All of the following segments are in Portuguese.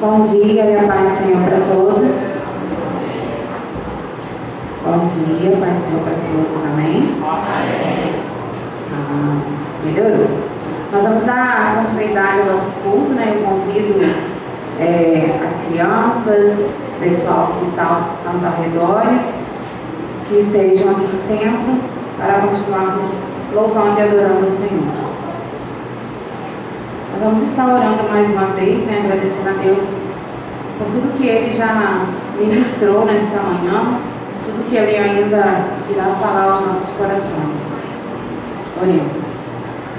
Bom dia e a paz do Senhor para todos. Bom dia, paz do Senhor para todos, amém? Melhorou. Nós vamos dar continuidade ao nosso culto, né? Eu convido as crianças, o pessoal que está aos arredores, que estejam aqui no templo, para continuarmos louvando e adorando o Senhor. Nós vamos estar orando mais uma vez, né, agradecendo a Deus por tudo que Ele já ministrou nesta manhã, tudo que Ele ainda irá falar aos nossos corações. Oremos.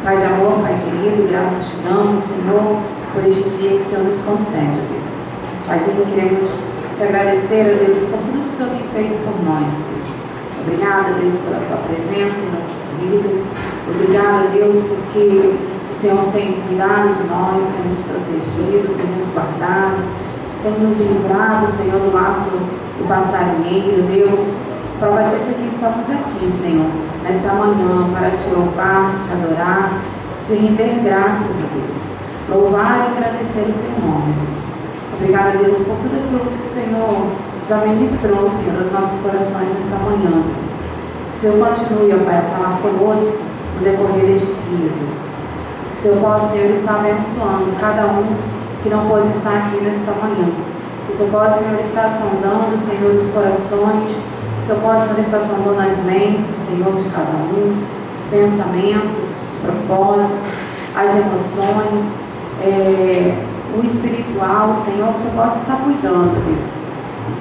Pai de amor, Pai querido, graças te damos, Senhor, por este dia que o Senhor nos concede, Deus. Paizinho, queremos te agradecer, a Deus, por tudo que o Senhor tem feito por nós, Deus. Obrigada, Deus, pela tua presença em nossas vidas. Obrigada, Deus, porque o Senhor tem cuidado de nós, tem nos protegido, tem nos guardado, tem nos livrado, Senhor, do laço do passarinheiro. Deus, prova disso que estamos aqui, Senhor, nesta manhã, para te louvar, te adorar, te render graças a Deus, louvar e agradecer o teu nome, Deus. Obrigada, Deus, por tudo aquilo que o Senhor já ministrou, Senhor, aos nossos corações nessa manhã, Deus. Que o Senhor continue, ó Pai, a falar conosco no decorrer deste dia, Deus. Que o Senhor possa, Senhor, estar abençoando cada um que não pôde estar aqui nesta manhã. Que o Senhor possa, Senhor, estar sondando, Senhor, os corações. Que o Senhor possa, Senhor, estar sondando as mentes, Senhor, de cada um, os pensamentos, os propósitos, as emoções, o espiritual, Senhor, que o Senhor possa estar cuidando, Deus.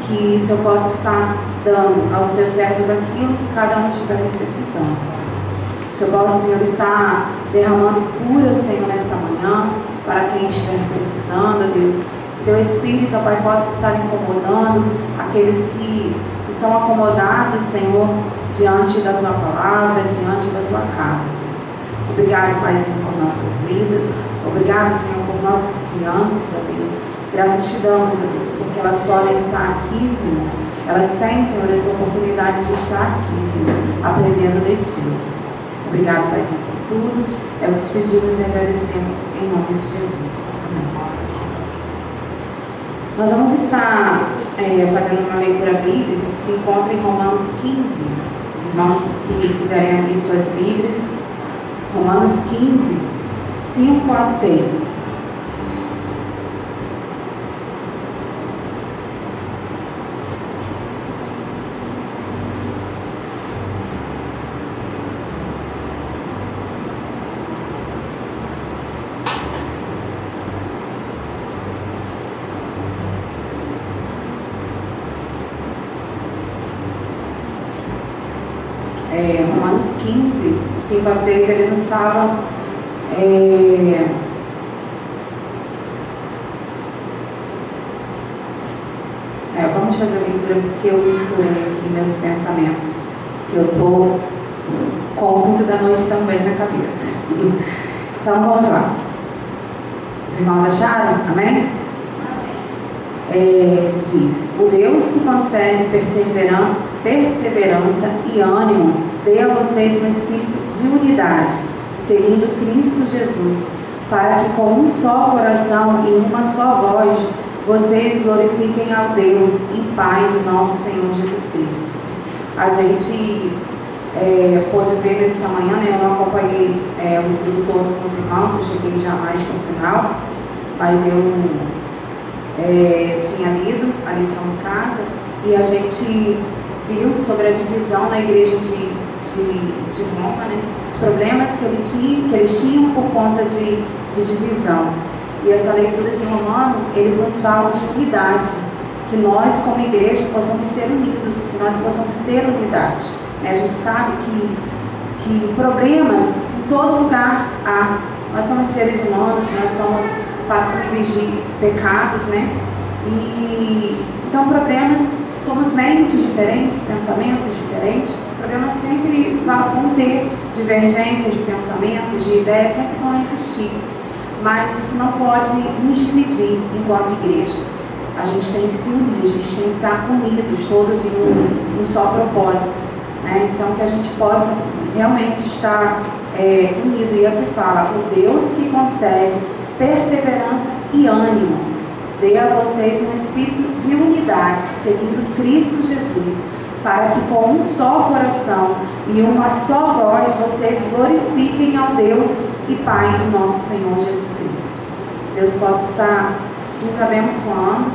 Que o Senhor possa estar dando aos teus servos aquilo que cada um estiver necessitando. Que o Senhor possa, Senhor, estar derramando cura, Senhor, nesta manhã, para quem estiver precisando, Deus. Que teu Espírito, ó Pai, possa estar incomodando aqueles que estão acomodados, Senhor, diante da tua palavra, diante da tua casa, Deus. Obrigado, Paizinho, por nossas vidas. Obrigado, Senhor, por nossas crianças, ó Deus. Graças te damos, ó Deus, porque elas podem estar aqui, Senhor. Elas têm, Senhor, essa oportunidade de estar aqui, Senhor, aprendendo de ti. Obrigado, Paizinho, por tudo. É o que te pedimos e agradecemos em nome de Jesus. Amém. Nós vamos estar fazendo uma leitura bíblica que se encontra em Romanos 15. Os irmãos que quiserem abrir suas Bíblias, Romanos 15, 5 a 6. Romanos 15, de 5 a 6, ele nos fala vamos fazer a leitura porque eu misturei aqui meus pensamentos, que eu estou com o culto da noite também na cabeça. Então vamos lá. Os irmãos acharam? Amém? Diz: o Deus que concede perseverança e ânimo dê a vocês um espírito de unidade, seguindo Cristo Jesus, para que com um só coração e uma só voz vocês glorifiquem ao Deus e Pai de nosso Senhor Jesus Cristo. A gente pôde ver nesta manhã, né? Eu não acompanhei o estudo todo com os irmãos, eu cheguei já mais para o final, mas eu tinha lido a lição em casa e a gente viu sobre a divisão na igreja de Roma, né? Os problemas que eles tinham por conta de divisão. E essa leitura de Romano, eles nos falam de unidade, que nós como igreja possamos ser unidos, que nós possamos ter unidade, né? A gente sabe que problemas em todo lugar há. Nós somos seres humanos, nós somos passíveis de pecados, né? Então problemas, somos mentes diferentes, pensamentos diferentes, problemas sempre vão ter divergências de pensamentos, de ideias, sempre vão existir, mas isso não pode nos dividir enquanto igreja. A gente tem que se unir, a gente tem que estar unidos, todos em um só propósito, né? Então que a gente possa realmente estar unido. E aqui fala, o Deus que concede perseverança e ânimo dê a vocês um espírito de unidade, seguindo Cristo Jesus, para que com um só coração e uma só voz vocês glorifiquem ao Deus e Pai de nosso Senhor Jesus Cristo. Deus possa estar nos abençoando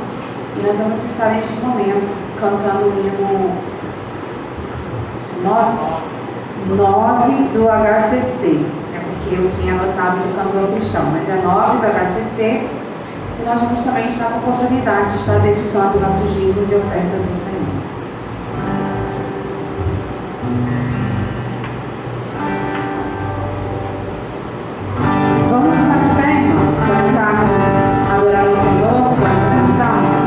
e nós vamos estar neste momento cantando o hino 9 do HCC. É porque eu tinha anotado do cantor cristão, mas é 9 do HCC. E nós vamos também estar com a oportunidade de estar dedicando nossos dízimos e ofertas ao Senhor. Vamos ficar de pé, irmãos, para estarmos adorando o Senhor com essa canção.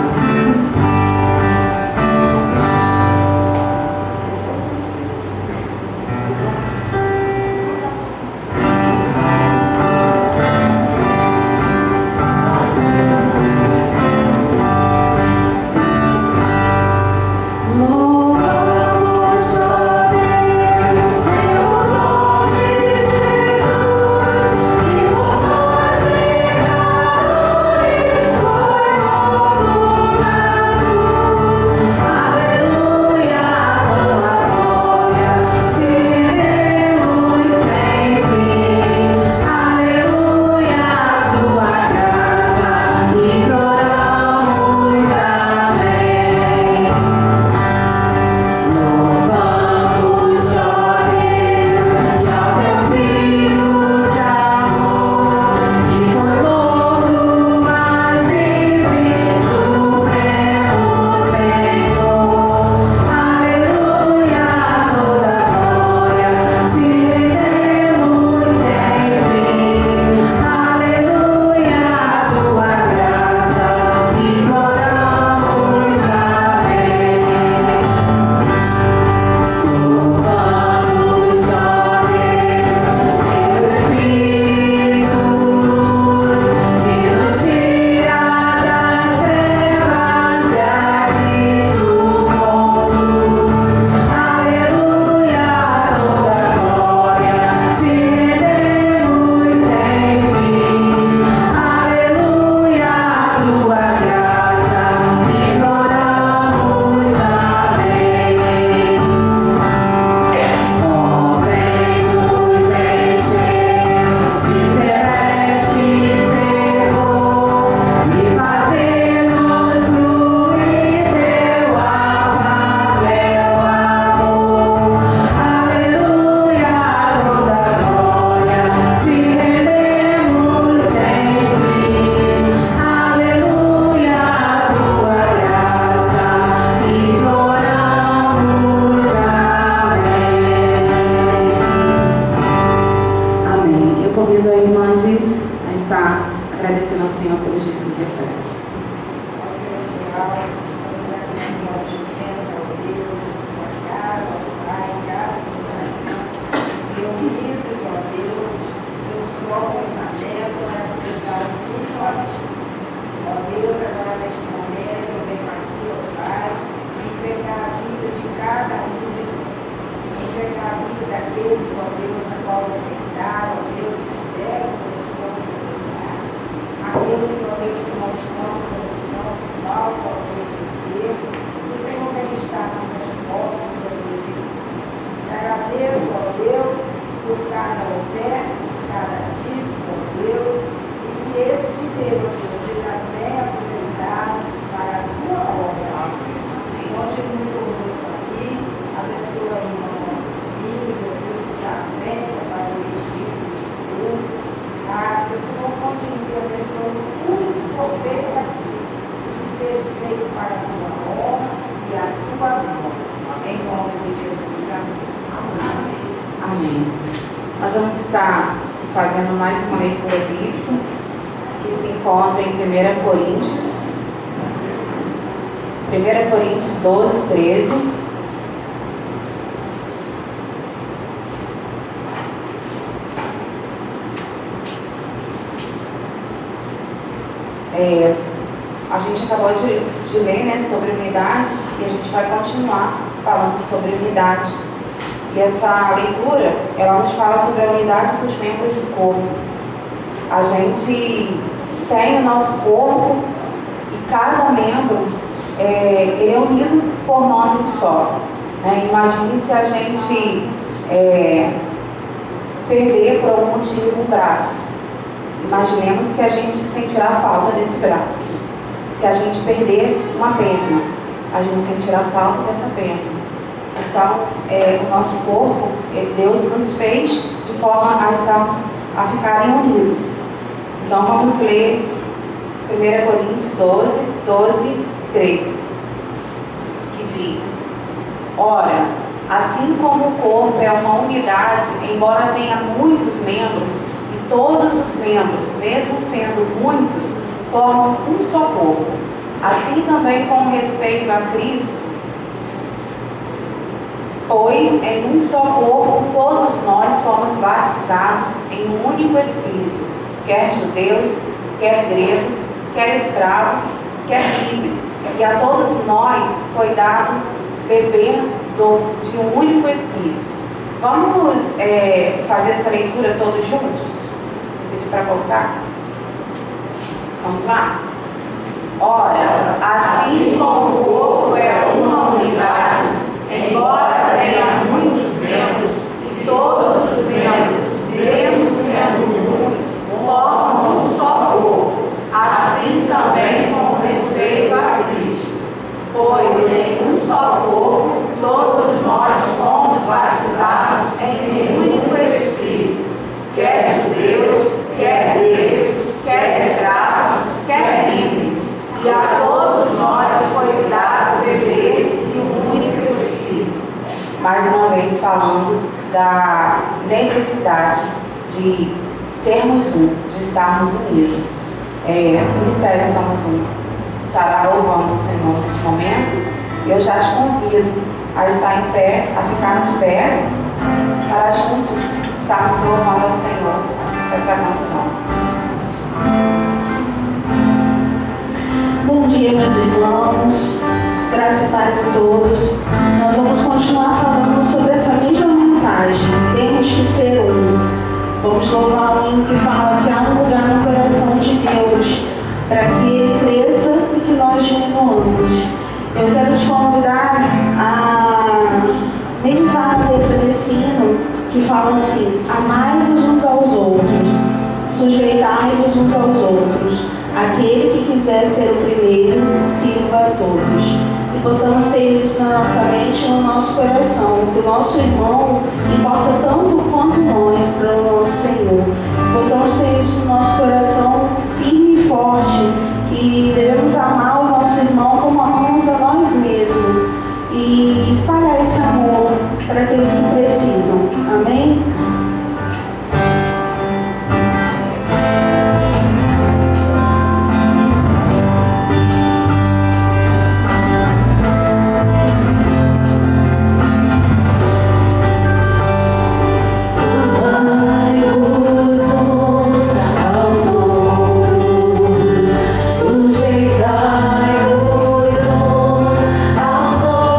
Agradecendo ao Senhor pelos dízimos e ofertas. Aqueles realmente que não estão em condição, que faltam a Deus, o Senhor vem estar nas portas, ó Deus. Te agradeço, ó Deus, por cada oferta, por cada dízimo, ó Deus, e que esse dinheiro, ó Deus, seja bem aproveitado para a tua obra. Continue conosco aqui, abençoa aí, irmão Lídio, ó Deus, que já vem, ó Pai, o Egito, o Egito. Que o Senhor continue abençoando tudo que for feito aqui, que seja feito para a tua honra e a tua glória. Em nome de Jesus. Amém. Amém. Nós vamos estar fazendo mais uma leitura bíblica que se encontra em 1 Coríntios. 1 Coríntios 12, 13. A gente acabou de ler, né, sobre unidade, e a gente vai continuar falando sobre unidade. E essa leitura, ela nos fala sobre a unidade dos membros do corpo. A gente tem o nosso corpo cada membro ele é unido formando um só. Imagine se a gente perder por algum motivo um braço. Imaginemos que a gente sentirá falta desse braço. Se a gente perder uma perna, a gente sentirá falta dessa perna. Então, o nosso corpo, Deus nos fez de forma a ficarem unidos. Então, vamos ler 1 Coríntios 12, 13, que diz: ora, assim como o corpo é uma unidade, embora tenha muitos membros, e todos os membros, mesmo sendo muitos, formam um só corpo. Assim também com respeito a Cristo, pois em um só corpo todos nós fomos batizados em um único Espírito, quer judeus, quer gregos, quer escravos, quer livres, e a todos nós foi dado beber de um único Espírito. Vamos fazer essa leitura todos juntos? Vou pedir para voltar. Vamos lá? Ora, assim como o corpo é uma unidade, embora tenha muitos membros, e todos os membros, mesmo sendo muitos, formam um só corpo, assim também com respeito a Cristo. Pois em um só corpo, todos nós fomos batizados em um único Espírito, quer judeus, quer gregos, quer escravos, quer livres, e a todos nós foi dado beber de um único Espírito. Mais uma vez falando da necessidade de sermos um, de estarmos unidos. O Ministério Somos Um estará louvando o Senhor neste momento. Eu já te convido a estar em pé, a ficarmos de pé, para juntos estarmos louvando ao Senhor essa canção. Bom dia, meus irmãos, graça e paz a todos. Nós vamos continuar falando sobre essa mesma mensagem. Temos que ser um. Vamos louvar o hino que fala que há um lugar no coração de Deus para que Ele cresça e que nós diminuamos. Eu quero te convidar a meditar na letra desse hino que fala assim: amai-vos uns aos outros, sujeitai-vos uns aos outros. Aquele que quiser ser o primeiro, sirva a todos. E possamos ter isso na nossa mente e no nosso coração, que o nosso irmão importa tanto quanto nós para o nosso Senhor. Possamos ter isso no nosso coração firme e forte, que devemos amar o nosso irmão como amamos a nós mesmos e espalhar esse amor para aqueles que precisam. Amém? Sujeitai-vos uns aos outros.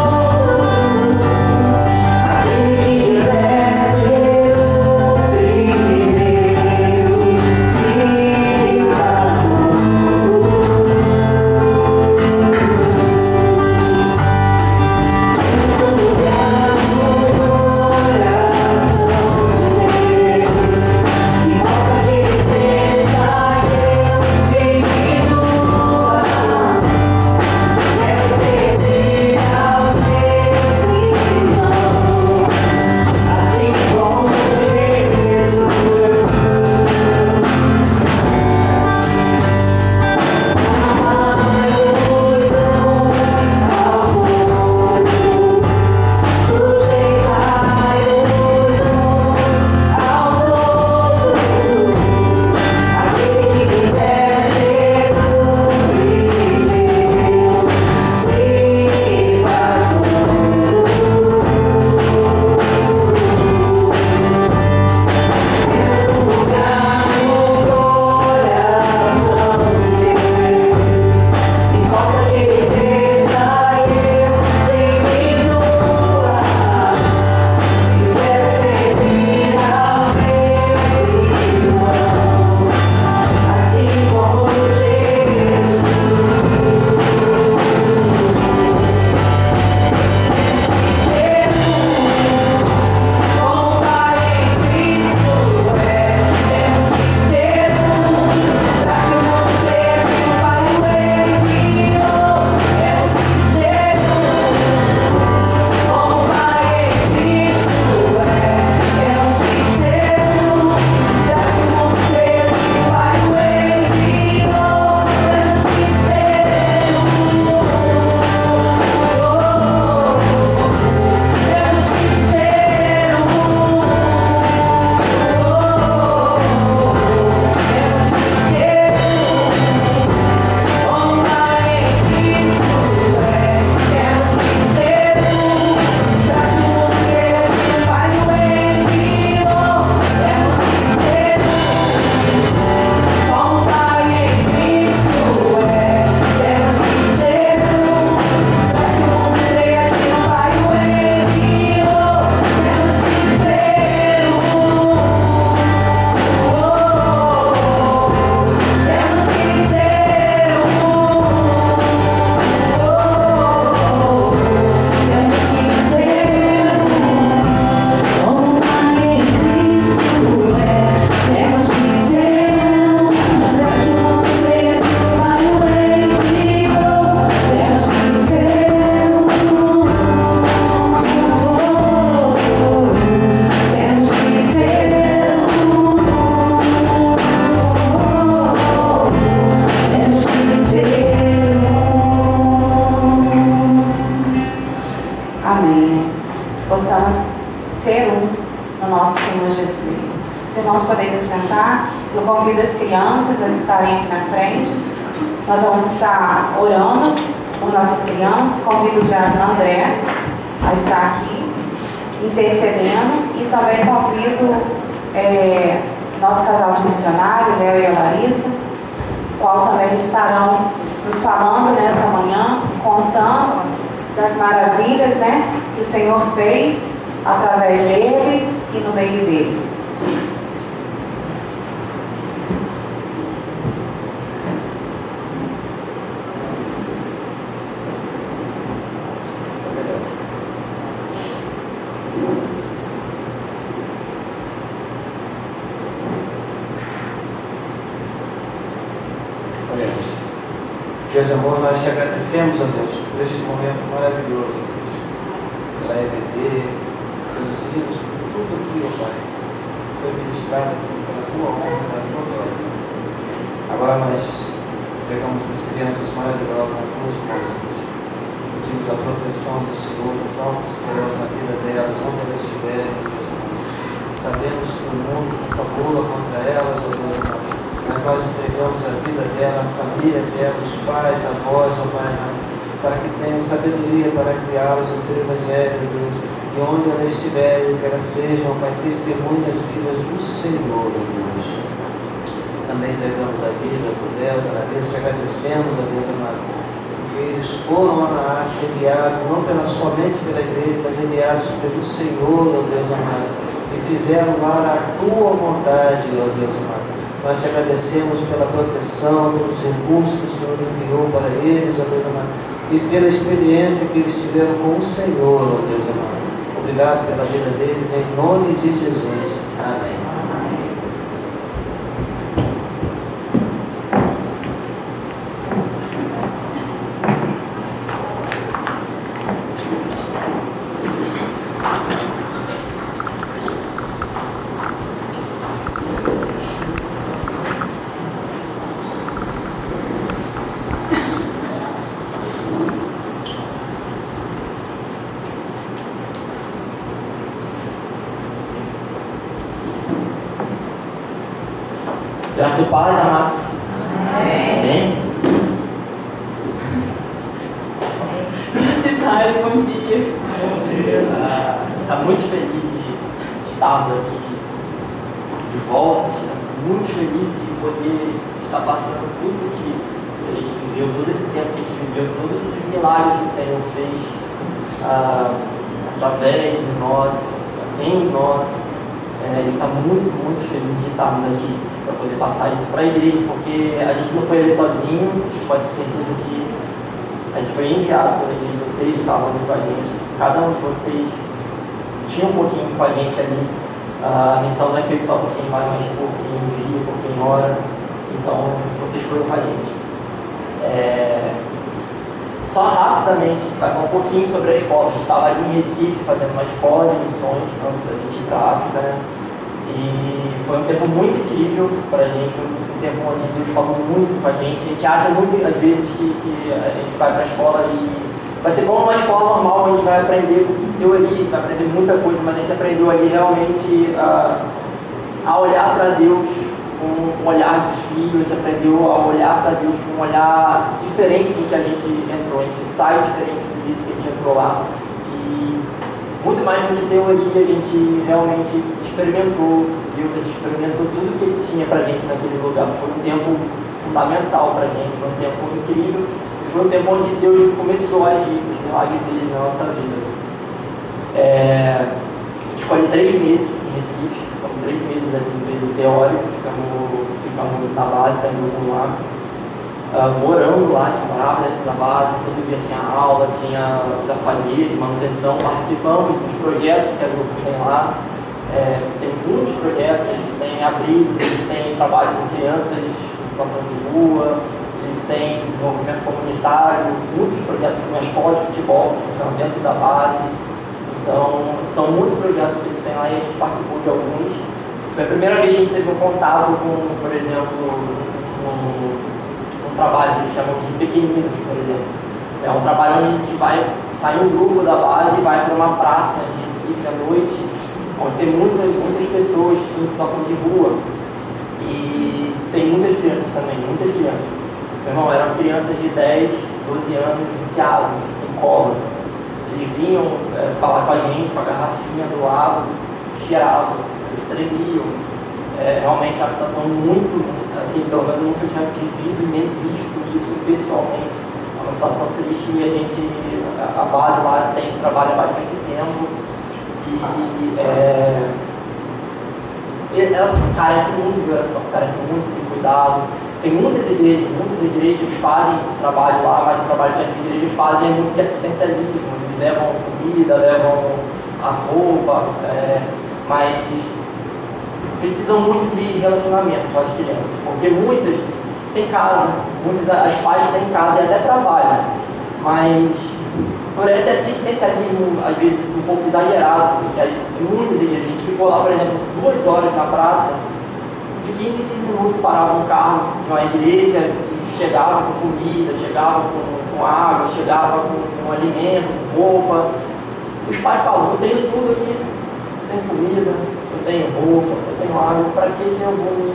irmãos poderem se sentar, eu convido as crianças a estarem aqui na frente. Nós vamos estar orando por nossas crianças. Convido o diácono André a estar aqui, intercedendo. E também convido nosso casal de missionário, Léo e a Larissa, qual também estarão nos falando nessa manhã, contando das maravilhas, né, que o Senhor fez através deles e no meio deles. Deus de amor, nós te agradecemos, ó Deus, por este momento maravilhoso, ó Deus, pela EBD, pelos hinos, por tudo aqui, ó Pai, que foi ministrado pela tua honra, pela tua glória. Agora nós entregamos as crianças maravilhosas nas tuas mãos, ó Deus. Pedimos a proteção do Senhor nos altos céus, na vida delas, onde elas estiverem, ó Deus amado. Sabemos que o mundo confabula contra elas, ó Deus amado. Mas nós entregamos a vida dela, a família dela, os pais, avós, ó Pai, para que tenham sabedoria para criá-las no teu Evangelho, Deus. E onde elas estiverem, que elas sejam, ó Pai, testemunhas vivas do Senhor, Deus. Também entregamos a vida para o Léo, da Larissa, agradecemos a Deus amado, porque eles foram lá na arte enviados, não somente pela igreja, mas enviados pelo Senhor, ó Deus amado, e fizeram lá a tua vontade, ó Deus amado. Nós te agradecemos pela proteção, pelos recursos que o Senhor enviou para eles, ó Deus amado, e pela experiência que eles tiveram com o Senhor, ó Deus amado. Obrigado pela vida deles, em nome de Jesus. Amém. Graça e paz, amados. Amém. Graça e paz, bom dia. Bom dia. Está muito feliz de estarmos aqui de volta. Estamos muito felizes de poder estar passando tudo que a gente viveu, todo esse tempo que a gente viveu, todos os milagres que o Senhor fez através de nós, em nós. Ele está muito, muito feliz de estarmos aqui para poder passar isso para a igreja, porque a gente não foi ali sozinho, a gente pode ter certeza que a gente foi enviado pela igreja, vocês estavam ali com a gente, cada um de vocês tinha um pouquinho com a gente ali. A missão não é feita só por quem vai, mas por quem envia, por quem ora. Então, vocês foram com a gente. Só rapidamente, a gente vai falar um pouquinho sobre a escola. A gente estava ali em Recife fazendo uma escola de missões antes da gente ir para a África, né? E foi um tempo muito incrível para a gente, um tempo onde Deus falou muito com a gente. A gente acha muitas vezes que a gente vai para a escola e vai ser como uma escola normal, onde a gente vai aprender teoria, vai aprender muita coisa, mas a gente aprendeu ali realmente a olhar para Deus com um olhar de filho, a gente aprendeu a olhar para Deus com um olhar diferente do que a gente entrou, a gente sai diferente do jeito que a gente entrou lá. E muito mais do que teoria, a gente realmente experimentou Deus, a gente experimentou tudo que Ele tinha para a gente naquele lugar. Foi um tempo fundamental para a gente, foi um tempo incrível, e foi um tempo onde Deus começou a agir os milagres dele na nossa vida. A gente ficou ali 3 meses em Recife, ficamos 3 meses ali no período teórico, ficamos na base da Rio morando lá, a gente morava dentro da base, todo dia tinha aula, tinha os afazeres de manutenção, participamos dos projetos que a grupo tem lá. Tem muitos projetos, a gente tem abrigos, a gente tem trabalho com crianças em situação de rua, a gente tem desenvolvimento comunitário, muitos projetos, uma escola de futebol que funciona dentro da base. Então, são muitos projetos que a gente tem lá e a gente participou de alguns. Foi a primeira vez que a gente teve um contato com, por exemplo, um trabalho que eles chamam de pequeninos, por exemplo. É um trabalho onde a gente vai sair um grupo da base e vai para uma praça em Recife à noite, onde tem muitas pessoas em situação de rua e tem muitas crianças também, muitas crianças. Meu irmão, eram crianças de 10, 12 anos viciadas em cola. Eles vinham falar com a gente, com a garrafinha do lado, cheiravam, eles tremiam. Realmente é uma situação muito, assim, pelo menos eu nunca tinha vivido e nem visto isso pessoalmente. É uma situação triste e a base lá tem esse trabalho há bastante tempo e elas carecem muito de oração, carecem muito de cuidado. Tem muitas igrejas fazem trabalho lá, mas o trabalho que as igrejas fazem é muito de assistencialismo, eles levam comida, levam a roupa, mas precisam muito de relacionamento com as crianças, porque muitas têm casa, as pais têm casa e até trabalham, mas por esse assistencialismo, às vezes um pouco exagerado, porque muitas igrejas, a gente ficou lá, por exemplo, 2 horas na praça, de 15 em 15 minutos parava um carro de uma igreja e chegava com comida, chegava com água, chegava com alimento, com roupa. Os pais falam, eu tenho tudo aqui, eu tenho comida, eu tenho roupa, eu tenho água, para que eu vou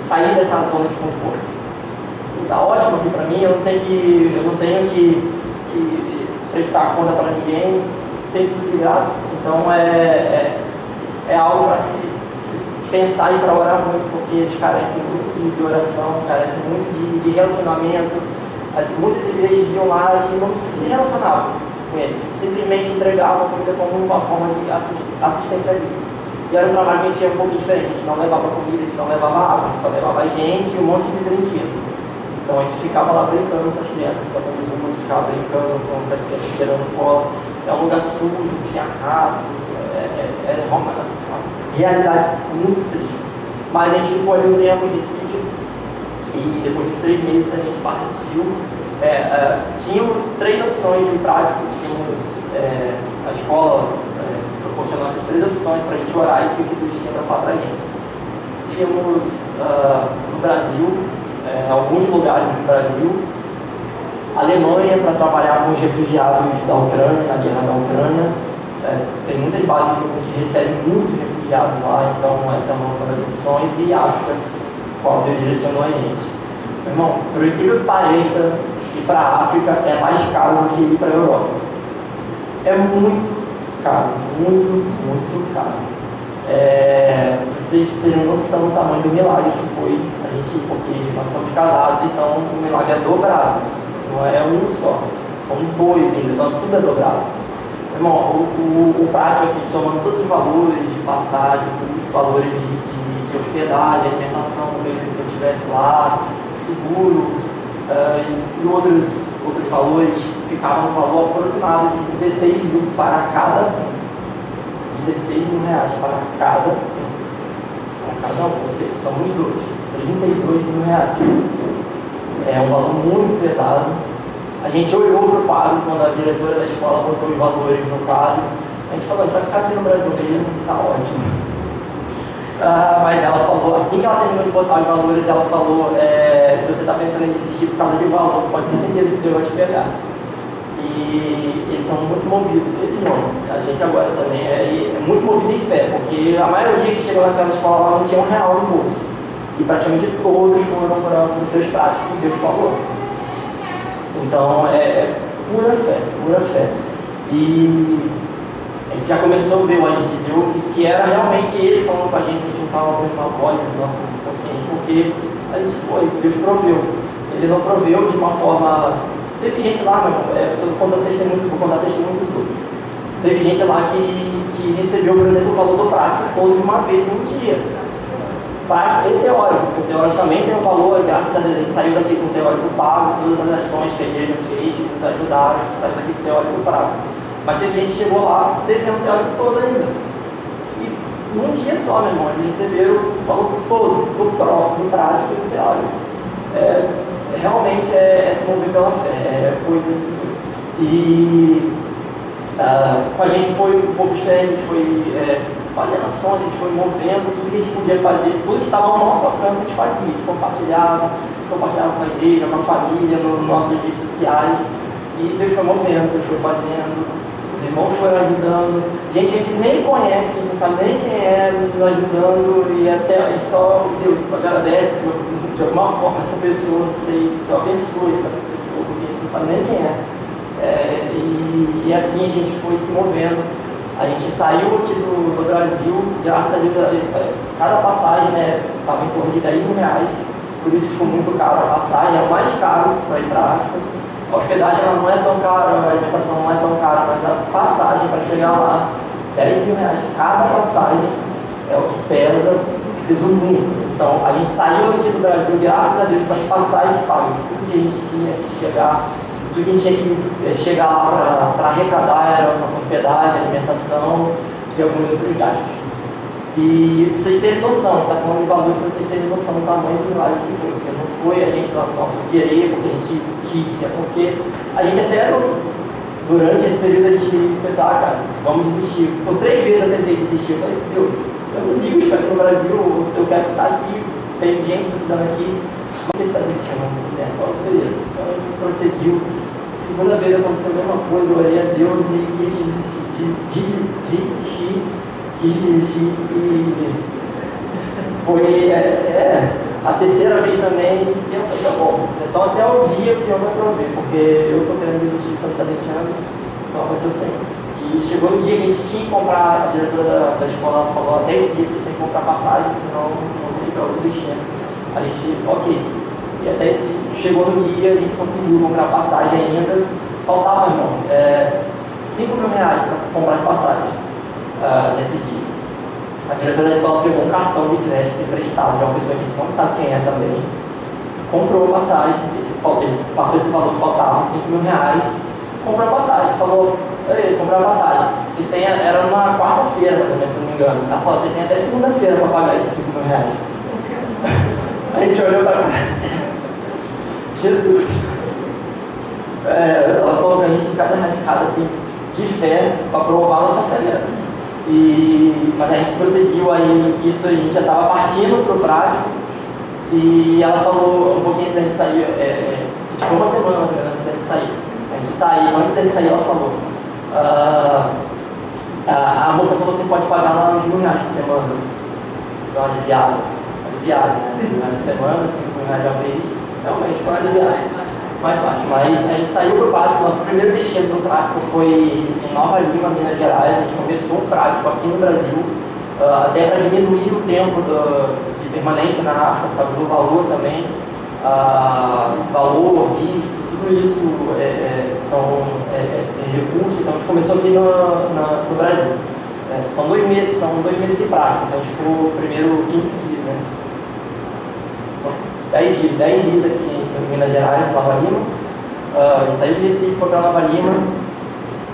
sair dessa zona de conforto? Está ótimo aqui para mim, eu não tenho que prestar conta para ninguém, tem tudo de graça. Então é algo para se pensar e para orar muito, porque eles carecem muito de oração, carecem muito de relacionamento. Muitas igrejas iam lá e não se relacionavam com eles, simplesmente entregavam a comida como uma forma de assistencialismo. E era um trabalho que a gente tinha um pouquinho diferente, a gente não levava comida, a gente não levava água, a gente só levava gente e um monte de brinquedo. Então a gente ficava lá brincando com as crianças, situação de rua, a gente ficava brincando com as crianças cheirando cola. É um lugar sujo, tinha rato, uma realidade muito triste. Mas a gente ficou ali um tempo em Recife e depois de 3 meses a gente partiu. Tínhamos 3 opções de prático, tínhamos a escola proporcionou essas 3 opções para a gente orar e o que Deus tinha para falar para a gente. Tínhamos no Brasil, alguns lugares do Brasil, Alemanha para trabalhar com os refugiados da Ucrânia, na guerra da Ucrânia. Tem muitas bases que recebem muitos refugiados lá, então essa é uma das opções, e África, qual Deus direcionou a gente. Meu irmão, por incrível que pareça, ir para a África é mais caro do que ir para a Europa. É muito caro, muito caro. Para vocês terem noção do tamanho do milagre que foi a gente, porque nós somos casados, então o milagre é dobrado, não é um só, são 2 ainda, então tudo é dobrado. Irmão, o prático, assim, somando todos os valores de passagem, todos os valores de hospedagem, alimentação, mesmo que eu estivesse lá, seguro e outros valores, ficava no valor aproximado de 16 mil para cada 16 mil reais para cada um, ou seja, somos 32 mil reais. É um valor muito pesado. A gente olhou para o quadro quando a diretora da escola botou os valores no quadro. A gente falou, a gente vai ficar aqui no Brasil mesmo, que está ótimo. Mas ela falou, assim que ela terminou de botar os valores, ela falou, se você está pensando em desistir por causa de valor, você pode ter certeza que Deus vai te pegar. E eles são muito movidos, eles não, a gente agora também é muito movido em fé, porque a maioria que chegou naquela escola lá não tinha R$1 no bolso. E praticamente todos foram para os seus práticos que Deus falou. Então é pura fé. E a gente já começou a ver o agir de Deus e que era realmente Ele falando com a gente não estava ouvindo uma voz do nosso consciente, porque a gente Deus proveu. Ele não proveu de uma forma. Teve gente lá, estou contando testemunho, vou contar testemunho dos outros. Teve gente lá que recebeu, por exemplo, o valor do prático todo de uma vez em um dia. Prático e teórico, porque o teórico também tem um valor, e graças a Deus a gente saiu daqui com o teórico pago, todas as ações que a igreja fez, que nos ajudaram, a gente saiu daqui com o teórico pago. Mas teve gente que chegou lá, devendo o teórico todo ainda. E num dia só, meu irmão, eles receberam o valor todo, do prático e do teórico. Realmente se mover pela fé, é coisa incrível. E com a gente foi um pouco diferente, a gente foi fazendo ações, a gente foi movendo, tudo que a gente podia fazer, tudo que estava ao nosso alcance a gente fazia, a gente compartilhava com a igreja, com a família, nos nossos redes sociais, e Deus foi movendo, Deus foi fazendo. Os irmãos foram ajudando, gente que a gente nem conhece, a gente não sabe nem quem é, nos ajudando, e até a gente só Deus agradece de alguma forma essa pessoa, não sei, só abençoe essa pessoa, porque a gente não sabe nem quem é. E assim a gente foi se movendo. A gente saiu aqui do Brasil, graças a Deus, cada passagem estava em torno de R$10.000, por isso que foi muito caro a passagem, é o mais caro para ir para a África. A hospedagem ela não é tão cara, a alimentação não é tão cara, mas a passagem para chegar lá, R$10.000, cada passagem é o que pesa, pesou muito. Então a gente saiu aqui do Brasil, graças a Deus, com as passagens pagas, tudo que a gente tinha que chegar. Tudo que a gente tinha que chegar lá para arrecadar era a nossa hospedagem, alimentação e alguns outros gastos. E vocês terem noção, você está falando de valores para vocês terem noção do tamanho do milagre que foi. Porque não foi a gente lá no nosso querer, porque a gente quis, é porque a gente até durante esse período a gente pensou, cara, vamos desistir. Por 3 vezes eu tentei desistir. Eu falei, eu não ligo isso aqui no Brasil, eu quero estar aqui, tem gente precisando aqui. Por que você está desistindo? Beleza. Então a gente prosseguiu. Segunda vez aconteceu a mesma coisa, eu orei a Deus e quis desistir e foi a terceira vez também e eu falei, tá bom, então até o dia o Senhor vai prover, porque eu estou querendo desistir, o Senhor está deixando, então vai ser o Senhor. E chegou no dia que a gente tinha que comprar, a diretora da escola falou, até esse dia vocês têm que comprar passagem, senão vocês vão ter que ir para outro destino. A gente, ok. E até chegou no dia, a gente conseguiu comprar passagem ainda. Faltava, irmão, R$5.000 para comprar as passagens nesse dia. A diretora da escola pegou um cartão de crédito emprestado de uma pessoa que a gente não sabe quem é também. Comprou a passagem, passou esse valor que faltava, R$5.000. Comprou a passagem, falou, comprou a passagem. Vocês têm, era numa quarta-feira, mais ou menos, se não me engano. Ela falou, vocês têm até segunda-feira para pagar esses R$5.000. A gente olhou para cá. Jesus. Ela colocou a gente em cada radicada assim, de fé, para provar nossa fé mesmo. Mas a gente prosseguiu aí, isso a gente já estava partindo para o prático. E ela falou, um pouquinho antes da gente sair, isso foi uma semana mais ou menos antes da gente sair. A gente saiu, antes da gente sair, ela falou. A moça falou, você pode pagar lá uns R$1.000 por semana. Deu uma aliviada, né? R$1.000 por semana, R$5.000 a vez. Realmente foi aliviado, mais baixo. Mas a gente saiu para o prático, nosso primeiro destino do prático foi em Nova Lima, Minas Gerais. A gente começou o prático aqui no Brasil, até para diminuir o tempo de permanência na África, por causa do valor também. Valor, visto, tudo isso são recursos. Então a gente começou aqui no Brasil. São 2 meses de prática, então a gente ficou primeiro 15 dias, né? 10 dias aqui em Minas Gerais, em Nova Lima. A gente saiu de Recife, foi para Nova Lima,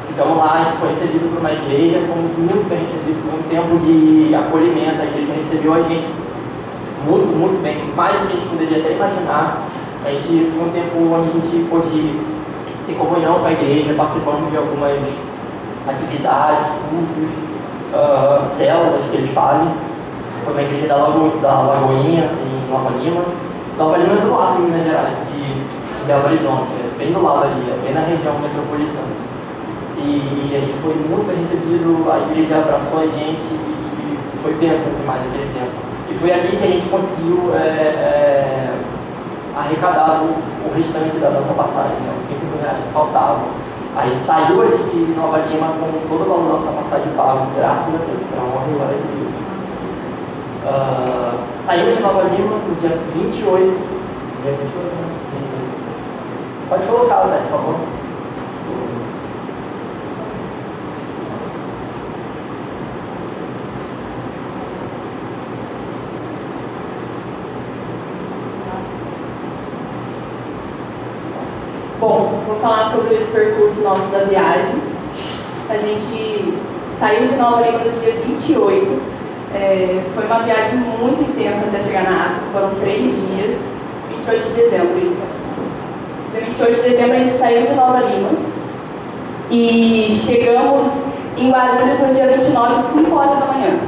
ficamos lá, a gente foi recebido por uma igreja, fomos muito bem recebidos, foi um tempo de acolhimento, a igreja recebeu a gente muito, muito bem, mais do que a gente poderia até imaginar. A gente foi um tempo onde a gente pôde ter comunhão com a igreja, participamos de algumas atividades, cultos, células que eles fazem. Foi uma igreja da Lagoinha, em Nova Lima. Nova Lima é do lado de Minas Gerais, de Belo Horizonte, bem do lado ali, bem na região metropolitana. E a gente foi muito bem recebido, a igreja abraçou a gente e foi bênção demais naquele tempo. E foi ali que a gente conseguiu arrecadar o restante da nossa passagem, né, os R$5.000 que faltavam. A gente saiu ali de Nova Lima com todo o valor da nossa passagem pago, graças a Deus, para a honra e glória de Deus. Saímos de Nova Lima no dia 28. Dia 28, né? Pode colocar, né, por favor. Bom, vou falar sobre esse percurso nosso da viagem. A gente saiu de Nova Lima no dia 28. Foi uma viagem muito intensa até chegar na África. Foram 3 dias. 28 de dezembro, isso. Dia 28 de dezembro a gente saiu de Nova Lima e chegamos em Guarulhos no dia 29, 5 horas da manhã.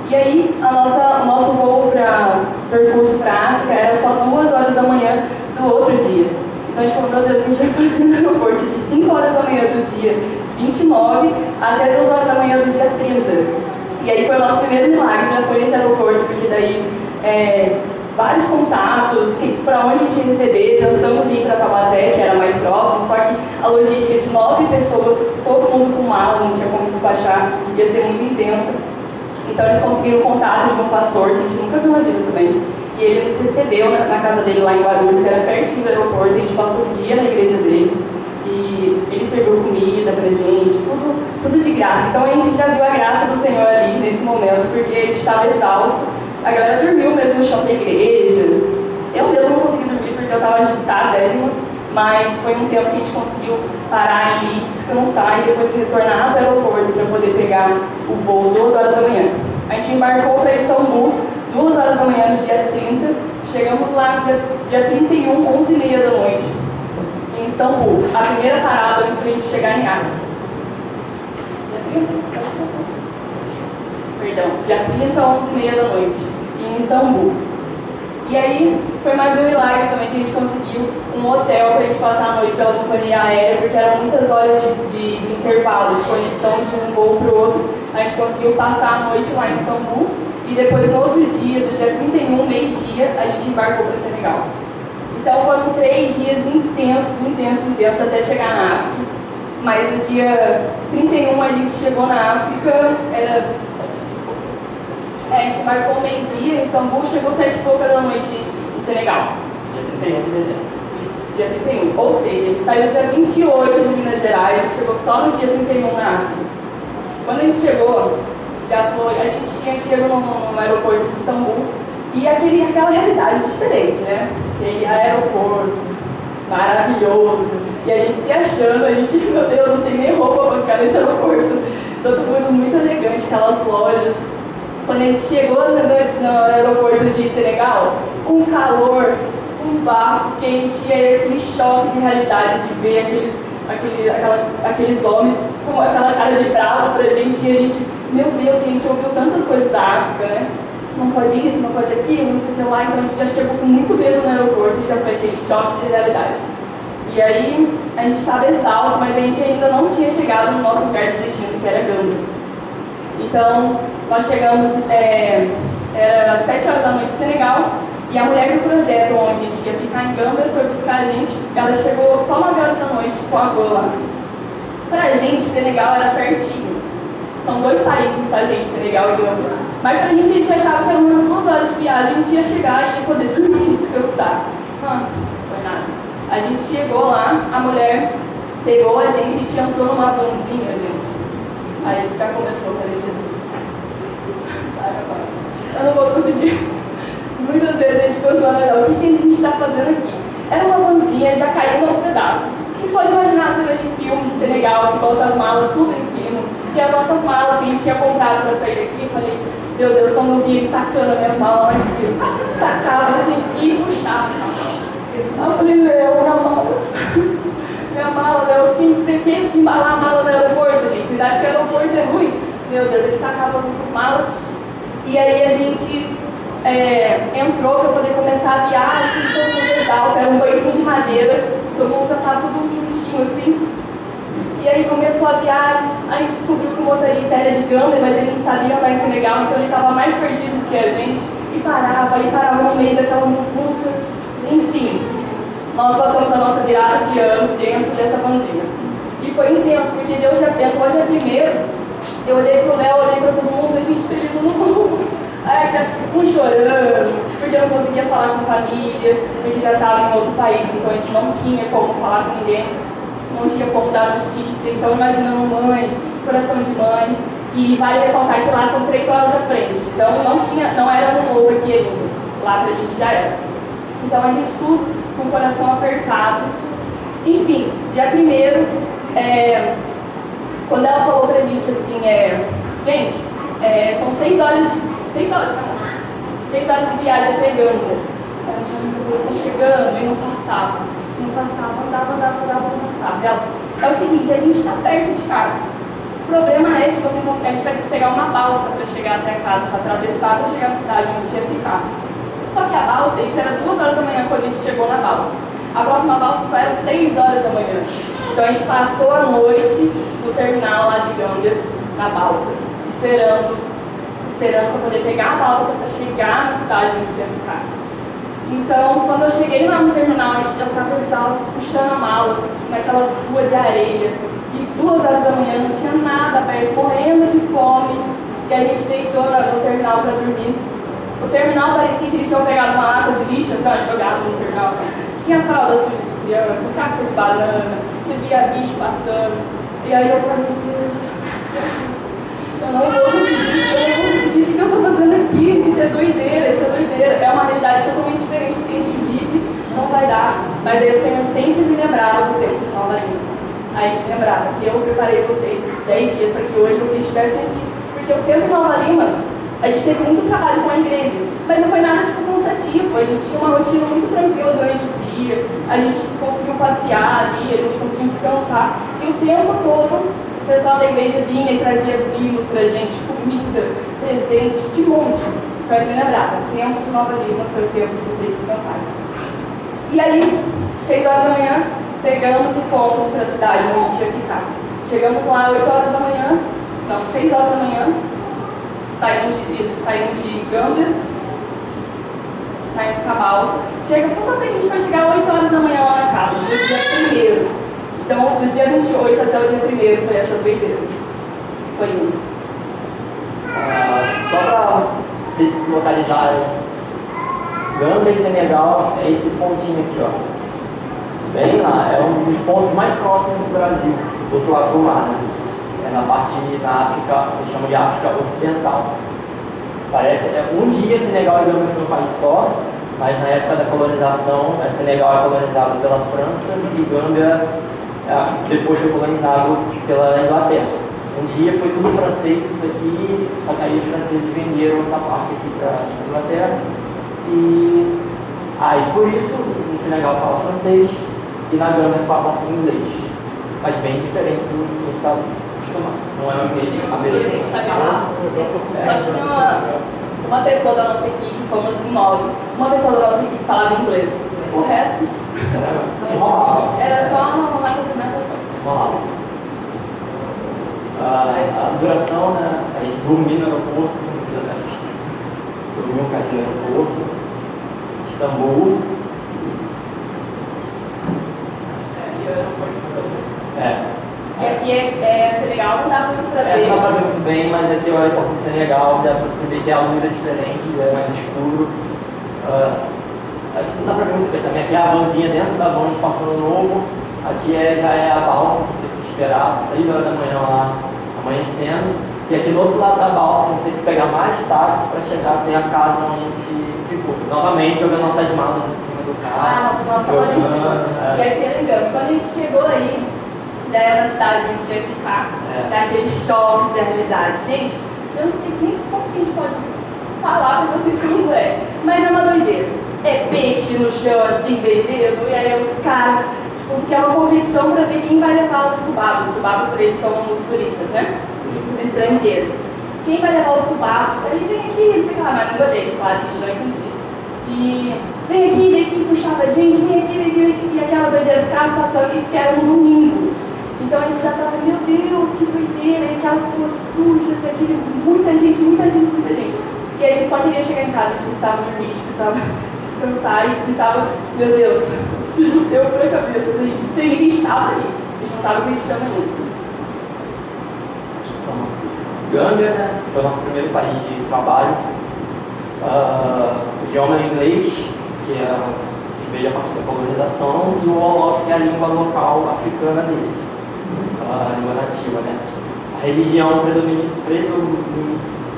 E aí o nosso voo para percurso para a África era só 2 horas da manhã do outro dia. Então a gente falou, meu Deus, o que a gente vai fazer no aeroporto de 5 horas da manhã do dia 29 até 2 horas da manhã do dia 30. E aí foi o nosso primeiro milagre, já foi nesse aeroporto, porque daí vários contatos, para onde a gente ia receber, pensamos em ir para Taubaté, que era mais próximo, só que a logística de 9 pessoas, todo mundo com mala, não tinha como despachar, ia ser muito intensa. Então eles conseguiram o contato de um pastor, que a gente nunca viu na vida também, e ele nos recebeu na casa dele lá em Guarulhos, era pertinho do aeroporto, a gente passou o dia na igreja dele, e ele serviu comida pra gente, tudo de graça. Então a gente já viu a graça do Senhor ali nesse momento, porque a gente estava exausto. A galera dormiu mesmo no chão da igreja. Eu mesmo não consegui dormir porque eu estava agitada, mas foi um tempo que a gente conseguiu parar e descansar e depois retornar para o aeroporto para poder pegar o voo 2 horas da manhã. A gente embarcou para Istambul 2 horas da manhã no dia 30, chegamos lá dia 31, 11h30 da noite, em Istambul, a primeira parada antes de a gente chegar em África. Dia 30, 11h30 da noite, em Istambul. E aí, foi mais um milagre também que a gente conseguiu um hotel para a gente passar a noite pela companhia aérea, porque eram muitas horas de intervalo, de conexão de um voo para o outro. A gente conseguiu passar a noite lá em Istambul, e depois, no outro dia, do dia 31, meio-dia, a gente embarcou para Senegal. Então, foram 3 dias intensos, até chegar na África. Mas no dia 31 a gente chegou na África, a gente marcou meio-dia em Istambul, chegou 7h pouca da noite em Senegal. Dia 31 de dezembro. Isso, dia 31. Ou seja, a gente saiu dia 28 de Minas Gerais e chegou só no dia 31 na África. Quando a gente chegou, a gente tinha chegado no aeroporto de Istambul e aquela realidade diferente, né? Aquele aeroporto maravilhoso, e a gente se achando, meu Deus, não tem nem roupa para ficar nesse aeroporto, todo mundo muito elegante, aquelas lojas. Quando a gente chegou no aeroporto de Senegal, um calor, um bafo quente, e aí aquele choque de realidade de ver aqueles homens com aquela cara de bravo pra gente, e a gente, meu Deus, a gente ouviu tantas coisas da África, né? Não pode isso, não pode aquilo, não sei o que lá, então a gente já chegou com muito medo no aeroporto e já foi aquele choque de realidade. E aí a gente estava exausto, mas a gente ainda não tinha chegado no nosso lugar de destino, que era Gâmbia. Então nós chegamos, era 7 horas da noite em Senegal, e a mulher do projeto onde a gente ia ficar em Gâmbia foi buscar a gente, ela chegou só 9 horas da noite com a van lá. Pra gente, Senegal era pertinho. São 2 países, tá, gente? Senegal e Gâmbia. Mas pra gente achava que eram umas 2 horas de viagem, a gente ia chegar e ia poder dormir e descansar. Não foi nada. A gente chegou lá, a mulher pegou a gente e entrou numa vanzinha, gente. Aí a gente já começou a fazer Jesus. Eu não vou conseguir. Muitas vezes a gente pensou, o que a gente está fazendo aqui? Era uma vanzinha, já caindo aos pedaços. Você pode imaginar cenas de filme de Senegal, que bota as malas tudo em cima. E as nossas malas que a gente tinha comprado para sair daqui, eu falei, meu Deus, quando eu vi eles tacando as minhas malas lá em cima, tacava assim e puxava. Eu falei, Léo, minha mala, Léo, quem embalar a mala no aeroporto, gente? Vocês acham que o aeroporto é ruim? Meu Deus, eles tacavam as nossas malas. E aí a gente entrou para poder começar a viagem, todo mundo legal, era um banquinho de madeira, todo mundo sentado tudo juntinho assim. E aí começou a viagem, aí descobriu que o motorista era de Gâmbia, mas ele não sabia mais Senegal, então ele estava mais perdido que a gente, e parava no meio daquela muvuca. Enfim, nós passamos a nossa virada de ano dentro dessa vanzinha. E foi intenso, porque Deus já entrou já primeiro, eu olhei pro Léo, olhei para todo mundo, a gente feliz no mundo. Um chorando, porque eu não conseguia falar com a família, porque já estava em outro país, então a gente não tinha como falar com ninguém, não tinha como dar notícia, então imaginando mãe, coração de mãe, e vale ressaltar que lá são 3 horas à frente, então não era no novo aqui ainda, lá pra gente já era. Então a gente tudo com o coração apertado. Enfim, dia 1º, quando ela falou pra gente assim, gente, são 6 horas de viagem até Gâmbia. A gente, meu Deus, está chegando, e não passava, andava, não passava. Ela, é o seguinte, a gente está perto de casa. O problema é que a gente vai pegar uma balsa para chegar até casa, para atravessar, para chegar na cidade onde a gente ia ficar. Só que a balsa, isso era 2 horas da manhã quando a gente chegou na balsa. A próxima balsa só era 6 horas da manhã. Então a gente passou a noite no terminal lá de Gâmbia, na balsa, esperando para poder pegar a balsa para chegar na cidade onde a gente ia ficar. Então, quando eu cheguei lá no terminal, a gente já estava puxando a mala, naquelas ruas de areia, e 2 horas da manhã não tinha nada perto, morrendo de fome, e a gente deitou no terminal para dormir. O terminal parecia que eles tinham pegado uma lata de lixo, sabe, jogado no terminal. Tinha fralda suja de criança, casca de banana, você via bicho passando. E aí eu falei, meu Deus, eu não vou conseguir, o que eu estou fazendo aqui? Isso é doideira, É uma realidade totalmente diferente do que a gente vive, não vai dar. Mas aí o Senhor sempre me lembrava do tempo de Nova Lima. Aí me lembrava que eu preparei vocês 10 dias para que hoje vocês estivessem aqui. Porque o tempo de Nova Lima, a gente teve muito trabalho com a igreja, mas não foi nada cansativo. A gente tinha uma rotina muito tranquila durante o dia, a gente conseguiu passear ali, a gente conseguiu descansar. E o tempo todo, o pessoal da igreja vinha e trazia mimos pra gente, comida, presente, de monte. Foi me lembrava, o tempo de Nova Lima foi o tempo de vocês descansarem. E aí, 6 horas da manhã, pegamos e fomos para a cidade onde a gente ia ficar. Chegamos lá 8 horas da manhã, não, 6 horas da manhã, saímos de Gâmbia, saímos com a balsa. Só sei que a gente vai chegar 8 horas da manhã lá na casa, do dia 1º. Então, do dia 28 até o dia 1º foi essa doideira. Foi indo. Só para vocês se localizarem, Gâmbia e Senegal é esse pontinho aqui, ó. Bem lá, é um dos pontos mais próximos do Brasil, do outro lado do mar, né? É na parte da África, eles chamam de África Ocidental. Parece, um dia Senegal e Gâmbia foi um país só, mas na época da colonização, Senegal é colonizado pela França e Gâmbia depois foi colonizado pela Inglaterra. Um dia foi tudo francês isso aqui, só que aí os franceses venderam essa parte aqui para a Inglaterra. E aí por isso, em Senegal fala francês e na Gâmbia fala inglês, mas bem diferente do que a gente está acostumado. Não é um inglês americano. A gente estava lá, só tinha uma pessoa da nossa equipe, fomos em 9, uma pessoa da nossa equipe falava inglês. O resto era só uma cumprimentação. Rolava. A duração, né? A gente dormiu no aeroporto, dormiu um cadinho no aeroporto, Istambul. E aqui é Senegal, não dá muito pra ver. Não dá pra ver muito bem, mas aqui o aeroporto de Senegal, dá pra você ver que a luz é diferente, é mais escuro. Não dá pra ver muito bem também. Aqui é a vanzinha dentro da van, a gente passou no novo. Aqui já é a balsa, que você tem que esperar 6 horas da manhã lá, amanhecendo. E aqui no outro lado da balsa, a gente tem que pegar mais táxi para chegar até a casa onde a gente ficou. Novamente, jogando nossas malas em cima do carro. E aqui é legal. Quando a gente chegou aí, já era na cidade onde a gente ia ficar, já aquele choque de realidade. Gente, eu não sei nem como que a gente pode falar para vocês como é, mas é uma doideira. É peixe no chão, assim, vendendo, e aí os caras, porque é uma competição para ver quem vai levar os tubabos. Os tubabos para eles são os turistas, né? Os estrangeiros. Quem vai levar os tubabos? Aí vem aqui, não sei lá, na língua deles, claro que a gente não entendia. E vem aqui, puxava a gente, vem aqui, e aquela doideira, os caras passando, isso que era no domingo. Então a gente já estava, meu Deus, que doideira, e aquelas ruas sujas, muita gente. E a gente só queria chegar em casa, a gente precisava dormir, a gente precisava descansar e precisava, meu Deus, se não deu por a cabeça da gente, sem ninguém estava ali, a gente não estava acreditando ainda. Gâmbia, né, foi o nosso primeiro país de trabalho. O idioma é inglês, que veio a partir da colonização, e o Wolof, que é a língua local africana deles, a língua nativa, né. A religião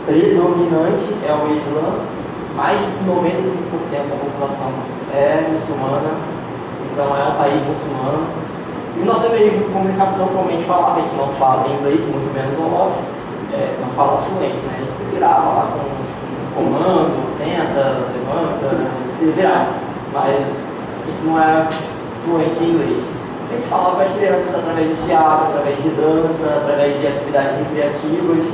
predominante é o Islã, mais de 95% da população é muçulmana, então é um país muçulmano. E o nosso meio de comunicação, como a gente falava, a gente não fala inglês, muito menos o Wolof, não fala fluente, né? A gente se virava lá com comando, senta, levanta, se virava, mas a gente não é fluente em inglês. A gente falava com as crianças através de teatro, através de dança, através de atividades recreativas.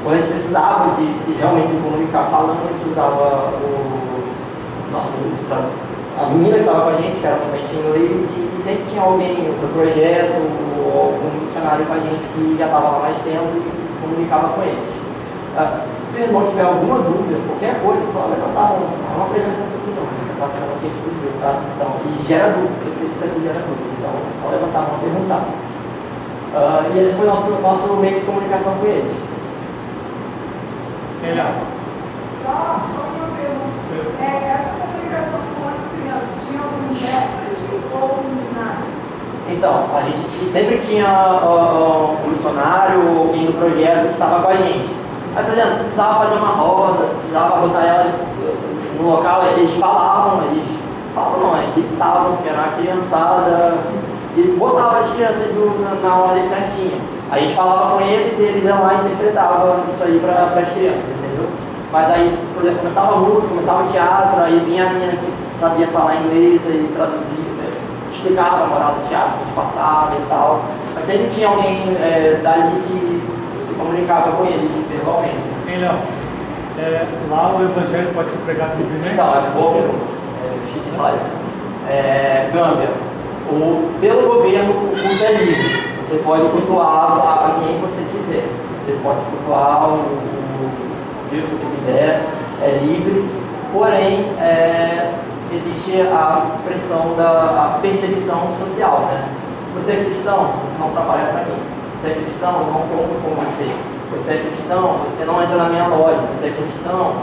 Quando a gente precisava de realmente se comunicar falando, a gente usava o nosso a menina que estava com a gente, que era fluente em inglês, e sempre tinha alguém do projeto ou algum missionário com a gente que já estava lá mais tempo e se comunicava com eles. Se o irmão tiver alguma dúvida, qualquer coisa, só levantar a mão. Não é uma pregação isso aqui não, a gente está passando aqui de tudo, tá? Então, e gera dúvida, eu sei que isso aqui gera dúvida, então é só levantar a mão e perguntar. E esse foi o nosso meio de comunicação com eles. Melhor. Só uma pergunta. Essa comunicação com as crianças, tinha algum intérprete ou nada? Então, a gente sempre tinha um missionário ou alguém do projeto que estava com a gente. Aí, por exemplo, se precisava fazer uma roda, se precisava botar elas no local, eles gritavam, que era uma criançada, e botava as crianças na ordem certinha. Aí a gente falava com eles e eles iam lá e interpretavam isso aí para as crianças, entendeu? Mas aí, por exemplo, começava a música, começava o teatro, aí vinha a menina que sabia falar inglês e traduzia, explicava a moral do teatro que a gente passava e tal. Mas sempre tinha alguém dali que se comunicava com eles verbalmente. Melhor. Lá o evangelho pode ser pregado livremente? Então, boa pergunta. Esqueci de falar isso. Gâmbia. Pelo governo, o culto é livre. Você pode cultuar a quem você quiser. Você pode cultuar o Deus que você quiser, é livre. Porém, existe a pressão da perseguição social, né? Você é cristão, você não trabalha para mim. Você é cristão, eu não compro com você. Você é cristão, você não entra na minha loja. Você é cristão,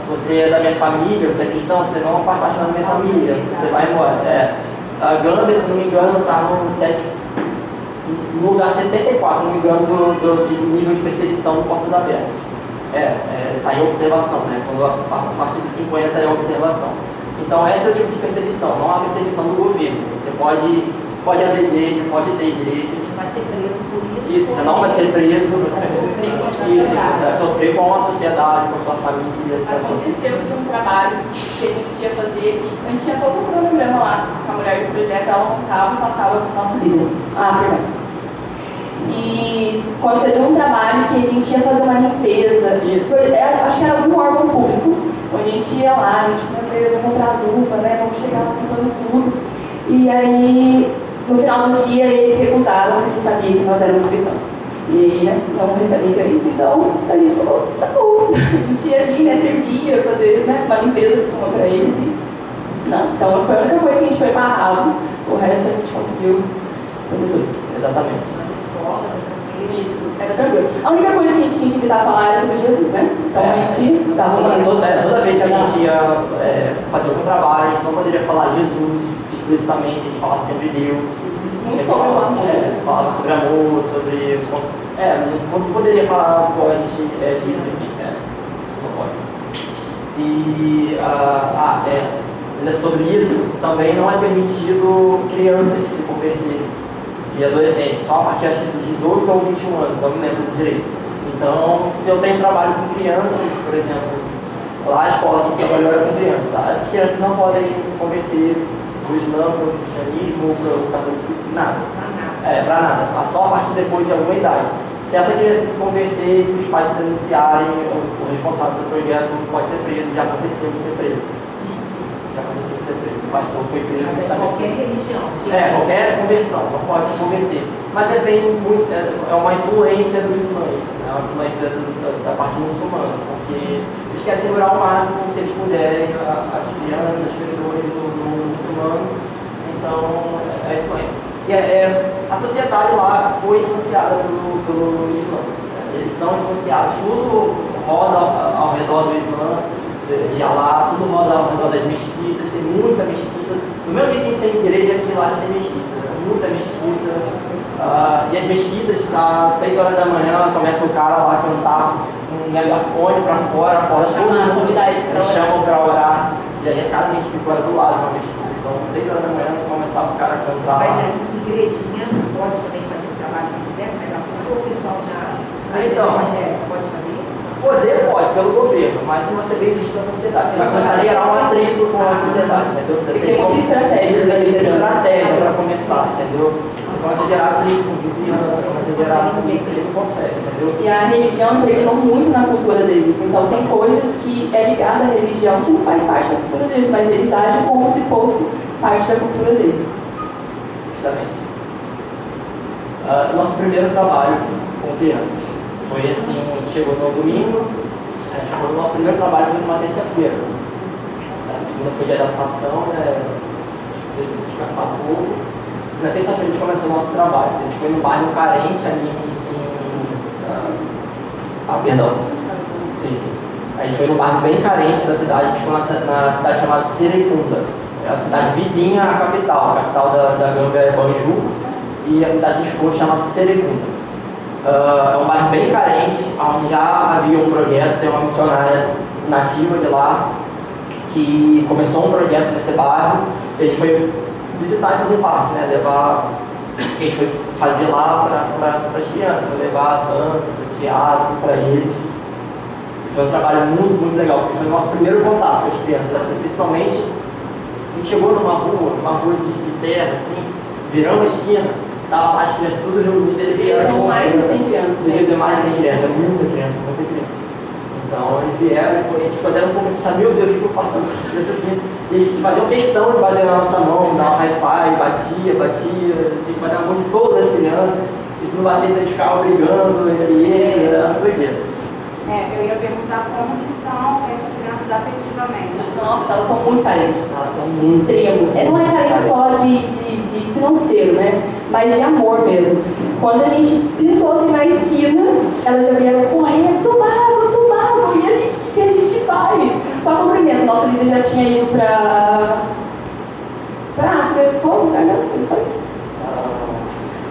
você é da minha família. Você é cristão, você não faz parte da minha família. Você vai embora. A Gâmbia, se não me engano, está no lugar 74, se não me engano, do nível de perseguição do Portas Abertas. Está em observação, né? Quando a partir de 50 é observação. Então, esse é o tipo de perseguição, não a perseguição do governo. Você pode abrir igreja, pode ter igreja. Vai ser preso por isso. Isso, você não vai ser preso, você vai sofrer com a sociedade, com a sua família. Aconteceu de um trabalho que a gente ia fazer, que a gente tinha todo um cronograma lá com a mulher do projeto, ela montava e passava para o nosso líder. Perdão. E aconteceu de um trabalho que a gente ia fazer uma limpeza. Acho que era algum órgão público, onde a gente ia lá, a gente, meu Deus, vamos comprar luva, né? Vamos chegar limpando tudo. E aí, no final do dia, eles recusaram, porque sabiam que nós éramos cristãos. E aí, né, não recebem isso, então a gente falou, tá bom. A gente ia ali, né, servia, fazer, né, uma limpeza para eles. Não, então foi a única coisa que a gente foi barrado, o resto a gente conseguiu fazer tudo. Exatamente. As escolas, isso, era tranquilo. A única coisa que a gente tinha que evitar falar era sobre Jesus, né? Então a gente dava toda vez que a gente ia fazer algum trabalho, a gente não poderia falar Jesus explicitamente, a gente falava sempre Deus. Muito sobre o amor. Falava sobre amor, sobre. Não poderia falar igual a gente diz aqui, não pode. E sobre isso, também não é permitido crianças se converterem e adolescentes, só a partir acho que dos 18 ou 21 anos, não me lembro direito. Então, se eu tenho trabalho com crianças, por exemplo, lá a escola que a gente trabalhou com crianças, essas crianças não podem se converter do Islã para o cristianismo, para o catolicismo, nada. Para nada, só a partir depois de alguma idade. Se essa criança se converter, se os pais se denunciarem, o responsável do projeto pode ser preso, já aconteceu de ser preso. O pastor foi preso justamente. Qualquer religião. Qualquer conversão, não pode se converter. Mas é uma influência do Islã, né? Uma influência da parte muçulmana, porque eles querem segurar ao máximo que eles puderem as crianças, as pessoas do mundo muçulmano. Então, é a influência. E a sociedade lá foi influenciada pelo Islã. Eles são influenciados, tudo roda ao redor do Islã, de Alá, tudo roda ao redor das mesquitas, tem muita mesquita. Do mesmo jeito que a gente tem igreja aqui, lá a gente tem mesquita, muita mesquita. E as mesquitas, às 6 horas da manhã, começa o cara lá a cantar um megafone pra fora, acorda todo mundo, eles chamam pra orar. E aí a casa a gente ficou do lado de uma mesquita. Então, 6 horas da manhã, começava o cara a cantar. Mas a igrejinha pode também fazer esse trabalho se quiser, com megafone, ou o pessoal já. Então, pode fazer isso? Poder pode, pelo governo, mas não vai ser bem visto pela sociedade. Você vai começar a gerar um atrito com a sociedade, entendeu? Você Tem muita estratégia. Você tem que ter estratégia para começar, entendeu? Você começa a gerar atrito com vizinhança, começa a gerar atrito, ele não consegue, entendeu? E a religião impregnou muito na cultura deles. Então tem coisas que é ligada à religião que não faz parte da cultura deles, mas eles agem como se fosse parte da cultura deles. Justamente. Nosso primeiro trabalho com crianças foi assim, chegou no domingo, o nosso primeiro trabalho foi numa terça-feira. A segunda foi de adaptação, né? Teve que descansar um pouco. Na terça-feira a gente começou o nosso trabalho. A gente foi num bairro carente ali perdão. Sim. A gente foi num bairro bem carente da cidade, a gente foi na cidade chamada Serecunda. É a cidade vizinha à capital. A capital da Gâmbia é Banjul e a cidade de Escola chama-se Serecunda. É um bairro bem carente, onde já havia um projeto, tem uma missionária nativa de lá, que começou um projeto nesse bairro, e a gente foi visitar e fazer parte, né? Levar o que a gente foi fazer lá para as crianças, foi levar dança, teatro para eles. E foi um trabalho muito, muito legal, porque foi o nosso primeiro contato com as crianças, assim, principalmente a gente chegou numa rua de terra, assim, virando a esquina, tava lá as crianças tudo reunidas, eles vieram com mais de 100 crianças. Devia ter mais de 100 crianças, muita criança. Então eles vieram, a gente ficou até um pouco assim, meu Deus, o que eu faço com as crianças aqui? E eles faziam questão de bater na nossa mão, dar um hi-fi, batia, tinha que bater na mão de todas as crianças, e se não batesse eles ficavam brigando entre eles, era uma doideira. Eu ia perguntar como que são essas crianças afetivamente. Nossa, elas são muito carentes. Elas são muito. Extremo. Não é carente só de financeiro, né? Mas de amor mesmo. Quando a gente pintou assim na esquina, elas já vieram correndo, tubago, e o que a gente faz? Só cumprimento, nosso líder já tinha ido pra África, qual lugar mesmo que ele foi?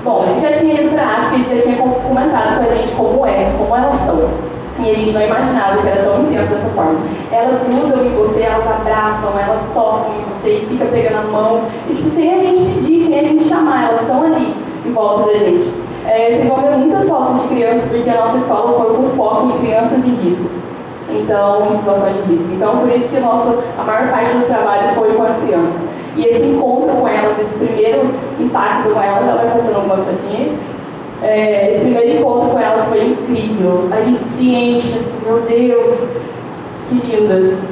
Bom, ele já tinha ido pra África, ele já tinha comentado com a gente como elas são. E a gente não imaginava que era tão intenso dessa forma. Elas grudam em você, elas abraçam, elas tocam em você e fica pegando a mão. E tipo, sem a gente pedir, sem a gente chamar, elas estão ali em volta da gente. Vocês vão ver muitas fotos de crianças, porque a nossa escola foi com foco em crianças em risco. Então, em situação de risco. Então, por isso que a maior parte do trabalho foi com as crianças. E esse encontro com elas, esse primeiro impacto com elas, ela vai passando algumas fotinhas. Esse primeiro encontro com elas foi incrível. A gente se enche assim, meu Deus, que lindas.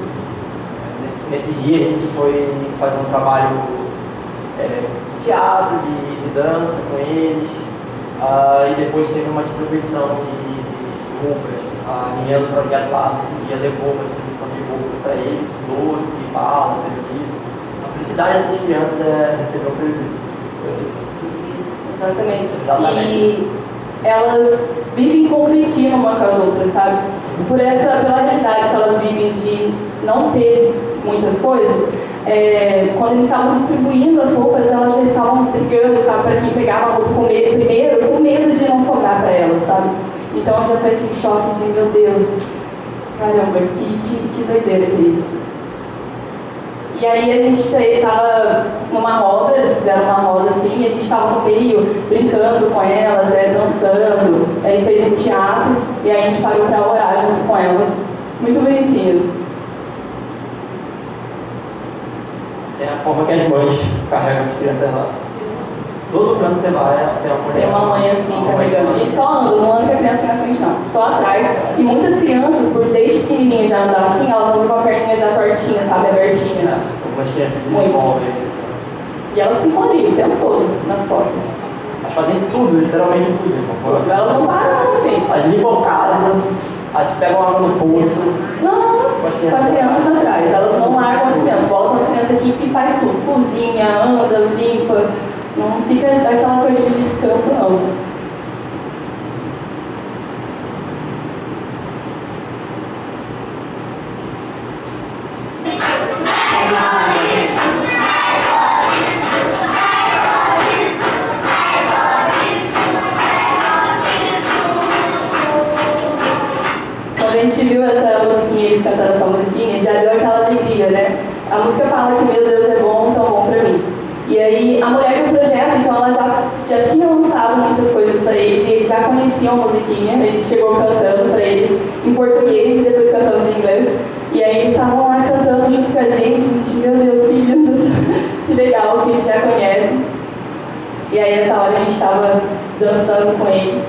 Nesse dia a gente foi fazer um trabalho de teatro, de dança com eles, e depois teve uma distribuição de roupas. A menina do projeto lá nesse dia levou uma distribuição de roupas para eles, doce, bala, bebida. A felicidade dessas crianças é receber um bebida. Exatamente. E elas vivem competindo uma com as outras, sabe? Pela realidade que elas vivem de não ter muitas coisas, quando eles estavam distribuindo as roupas, elas já estavam brigando, sabe? Para quem pegava a roupa primeiro, com medo de não sobrar para elas, sabe? Então já foi aquele choque de, meu Deus, caramba, que doideira que é isso. E aí a gente estava numa roda, eles fizeram uma roda assim, e a gente estava no meio, brincando com elas, dançando, aí fez um teatro, e aí a gente parou para orar junto com elas. Muito bonitinhas. Essa é a forma que as mães carregam as crianças lá. Todo canto que você vai, tem uma mulher. Tem uma mãe assim, carregando. E eles só andam, não anda com a criança na frente não, só atrás. E muitas crianças, por desde pequenininhas já andar assim, elas andam com a perninha já tortinha, sabe, abertinha. Algumas crianças desenvolvem isso. E elas ficam ali o tempo todo, nas costas. Elas fazem tudo, literalmente tudo. Elas não param, gente. Elas limpam o carro, elas pegam água no pulso. Não, com as crianças atrás. Elas não largam as crianças, botam as crianças aqui e faz tudo. Cozinha, anda, limpa. Não fica aquela coisa de descanso, não. Quando a gente viu essa musiquinha, eles cantando essa musiquinha, já deu aquela alegria, né? A música fala que meu Deus é bom, tão bom pra mim. E aí, a mulher do projeto, então ela já tinha lançado muitas coisas para eles, e eles já conheciam conheciam a musiquinha, a gente chegou cantando para eles em português e depois cantamos em inglês. E aí eles estavam lá cantando junto com a gente, meu Deus, que lindo, que legal, que eles já conhecem. E aí essa hora a gente estava dançando com eles.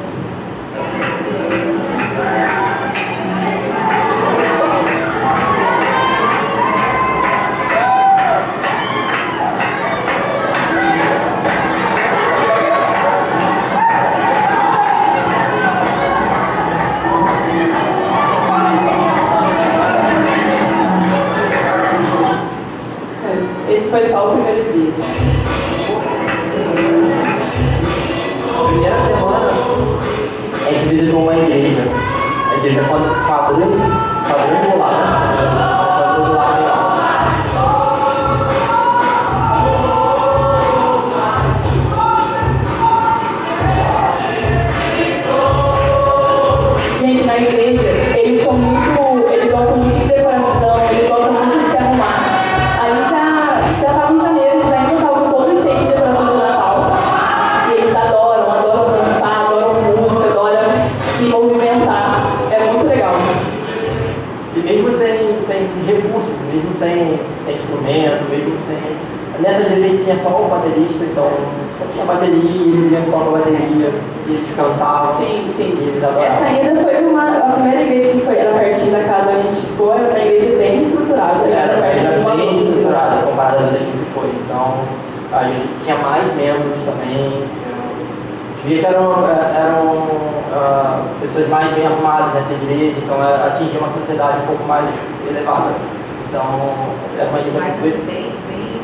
Esse foi só o primeiro dia. Na primeira semana, a gente visitou uma igreja. A igreja quadrangular, legal. Gente, na igreja, eles gostam muito de decoração, eles gostam muito de se arrumar. Aí já estava em janeiro, eles ainda estavam todo enfeite de decoração de Natal. E eles adoram dançar, adoram música, adoram se movimentar. É muito legal. E mesmo sem recursos, mesmo sem instrumento, mesmo sem... Nessa igreja tinha só o baterista, então só tinha bateria, eles iam só com a bateria, e eles cantavam. Sim. E eles adoravam. Essa ainda foi a primeira igreja que foi, era pertinho da casa onde a gente foi, era uma igreja bem estruturada. Era bem igreja estruturada comparada às outras que a gente foi. Então, a gente tinha mais membros também. Se via que eram pessoas mais bem arrumadas nessa igreja, então atingia uma sociedade um pouco mais elevada. Então, era uma igreja Mas assim, bem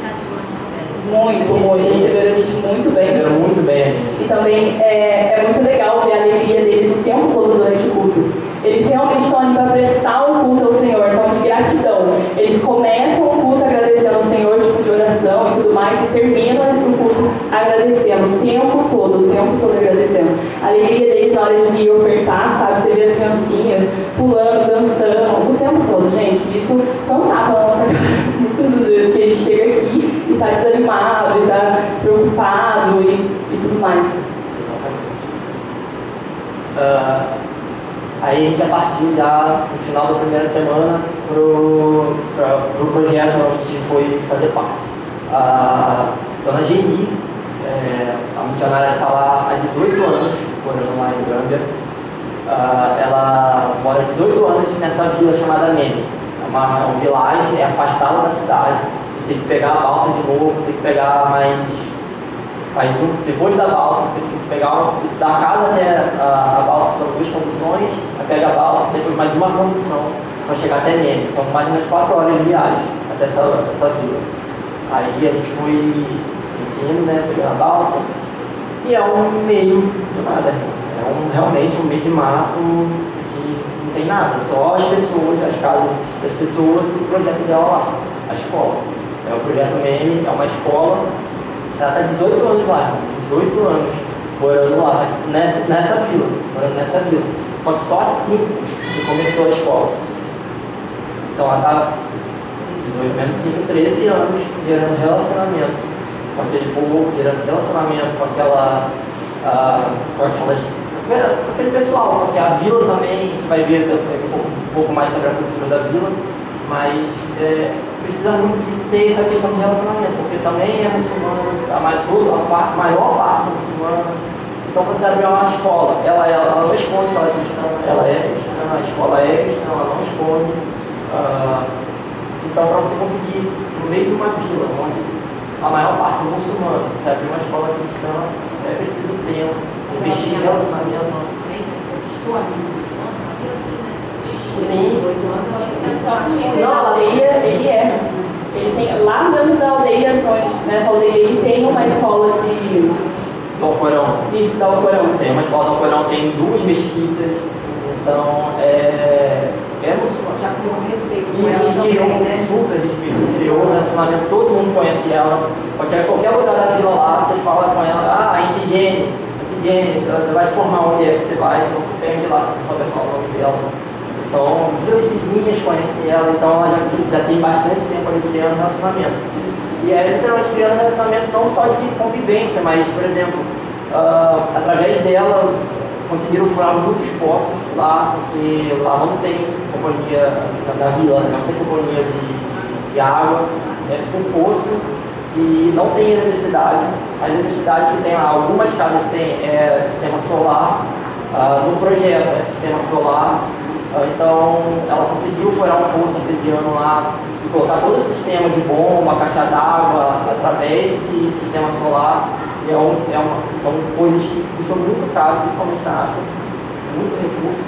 cativante também. muito. Receberam a gente muito bem. Receberam muito bem a gente. E também é muito legal ver a alegria deles o tempo todo durante o culto. Eles realmente estão ali para prestar um culto ao Senhor, então de gratidão. Eles começam o culto agradecendo ao Senhor, tipo de oração e tudo mais, e terminam o culto agradecendo, o tempo todo agradecendo. A alegria deles na hora de vir ofertar, sabe? Você vê as criancinhas pulando, dançando, o tempo todo. Gente, isso foi um tapa na nossa cara. Muitas vezes que a gente chega aqui e está desanimado, e está preocupado e tudo mais. Exatamente. Aí a gente já partiu já no final da primeira semana pro projeto onde a gente foi fazer parte. A dona Geni, a missionária está lá há 18 anos, morando lá em Gâmbia. Ela mora há 18 anos nessa vila chamada Mene. É um vilarejo, é afastado da cidade. A gente tem que pegar a balsa de novo, tem que pegar depois da balsa, tem que pegar da casa até a balsa, são 2 conduções, aí pega a balsa, depois mais uma condução para chegar até Mene. São mais ou menos 4 horas de viagem até essa vila. Aí a gente indo, né, pegando a balsa, e é um meio do nada, realmente um meio de mato que não tem nada, só as pessoas, as casas das pessoas e o projeto dela lá, a escola. É o projeto Mene, é uma escola. Ela está 18 anos lá, 18 anos morando lá, nessa vila, Só que só assim que começou a escola. Então ela está 18 menos 5, 13 anos gerando relacionamento com aquele povo, gerando relacionamento com aquele pessoal, porque a vila também, a gente vai ver um pouco mais sobre a cultura da vila, mas precisa muito de ter essa questão de relacionamento, porque também é muçulmano, a maior parte é muçulmana. Então você abre uma escola, ela não esconde que ela é cristã, ela é cristã, a escola é cristã, ela não esconde. Então para você conseguir, no meio de uma vila, onde a maior parte é muçulmana, você abrir uma escola cristã, é preciso tempo, investir em relacionamento. Estou amigo muçulmano, família assim, né? Sim. Ele tem lá dentro da aldeia, nessa aldeia ele tem uma escola de... Do Alcorão. Isso, do Alcorão. Tem uma escola do Alcorão, tem 2 mesquitas, então é muçulmano. Já criou um respeito com E ela criou também, né? super respeito, criou um relacionamento, todo mundo conhece ela. Pode chegar em qualquer lugar da vila lá, você fala com ela, a Intigene, você vai formar onde é que você vai, senão você perde lá se você souber falar o nome dela. Então, duas vizinhas conhecem ela, então ela já tem bastante tempo ali criando relacionamento. E é literalmente criando relacionamento não só de convivência, mas, por exemplo, através dela, conseguiram furar muitos poços lá, porque lá não tem companhia, na vila, né? Não tem companhia de água, é por poço, e não tem eletricidade. A eletricidade que tem lá, algumas casas têm sistema solar, no projeto é sistema solar. Então ela conseguiu furar um poço artesiano lá e colocar todo o sistema de bomba, caixa d'água através de sistema solar. São coisas que custam muito caro, principalmente na África, muito recurso.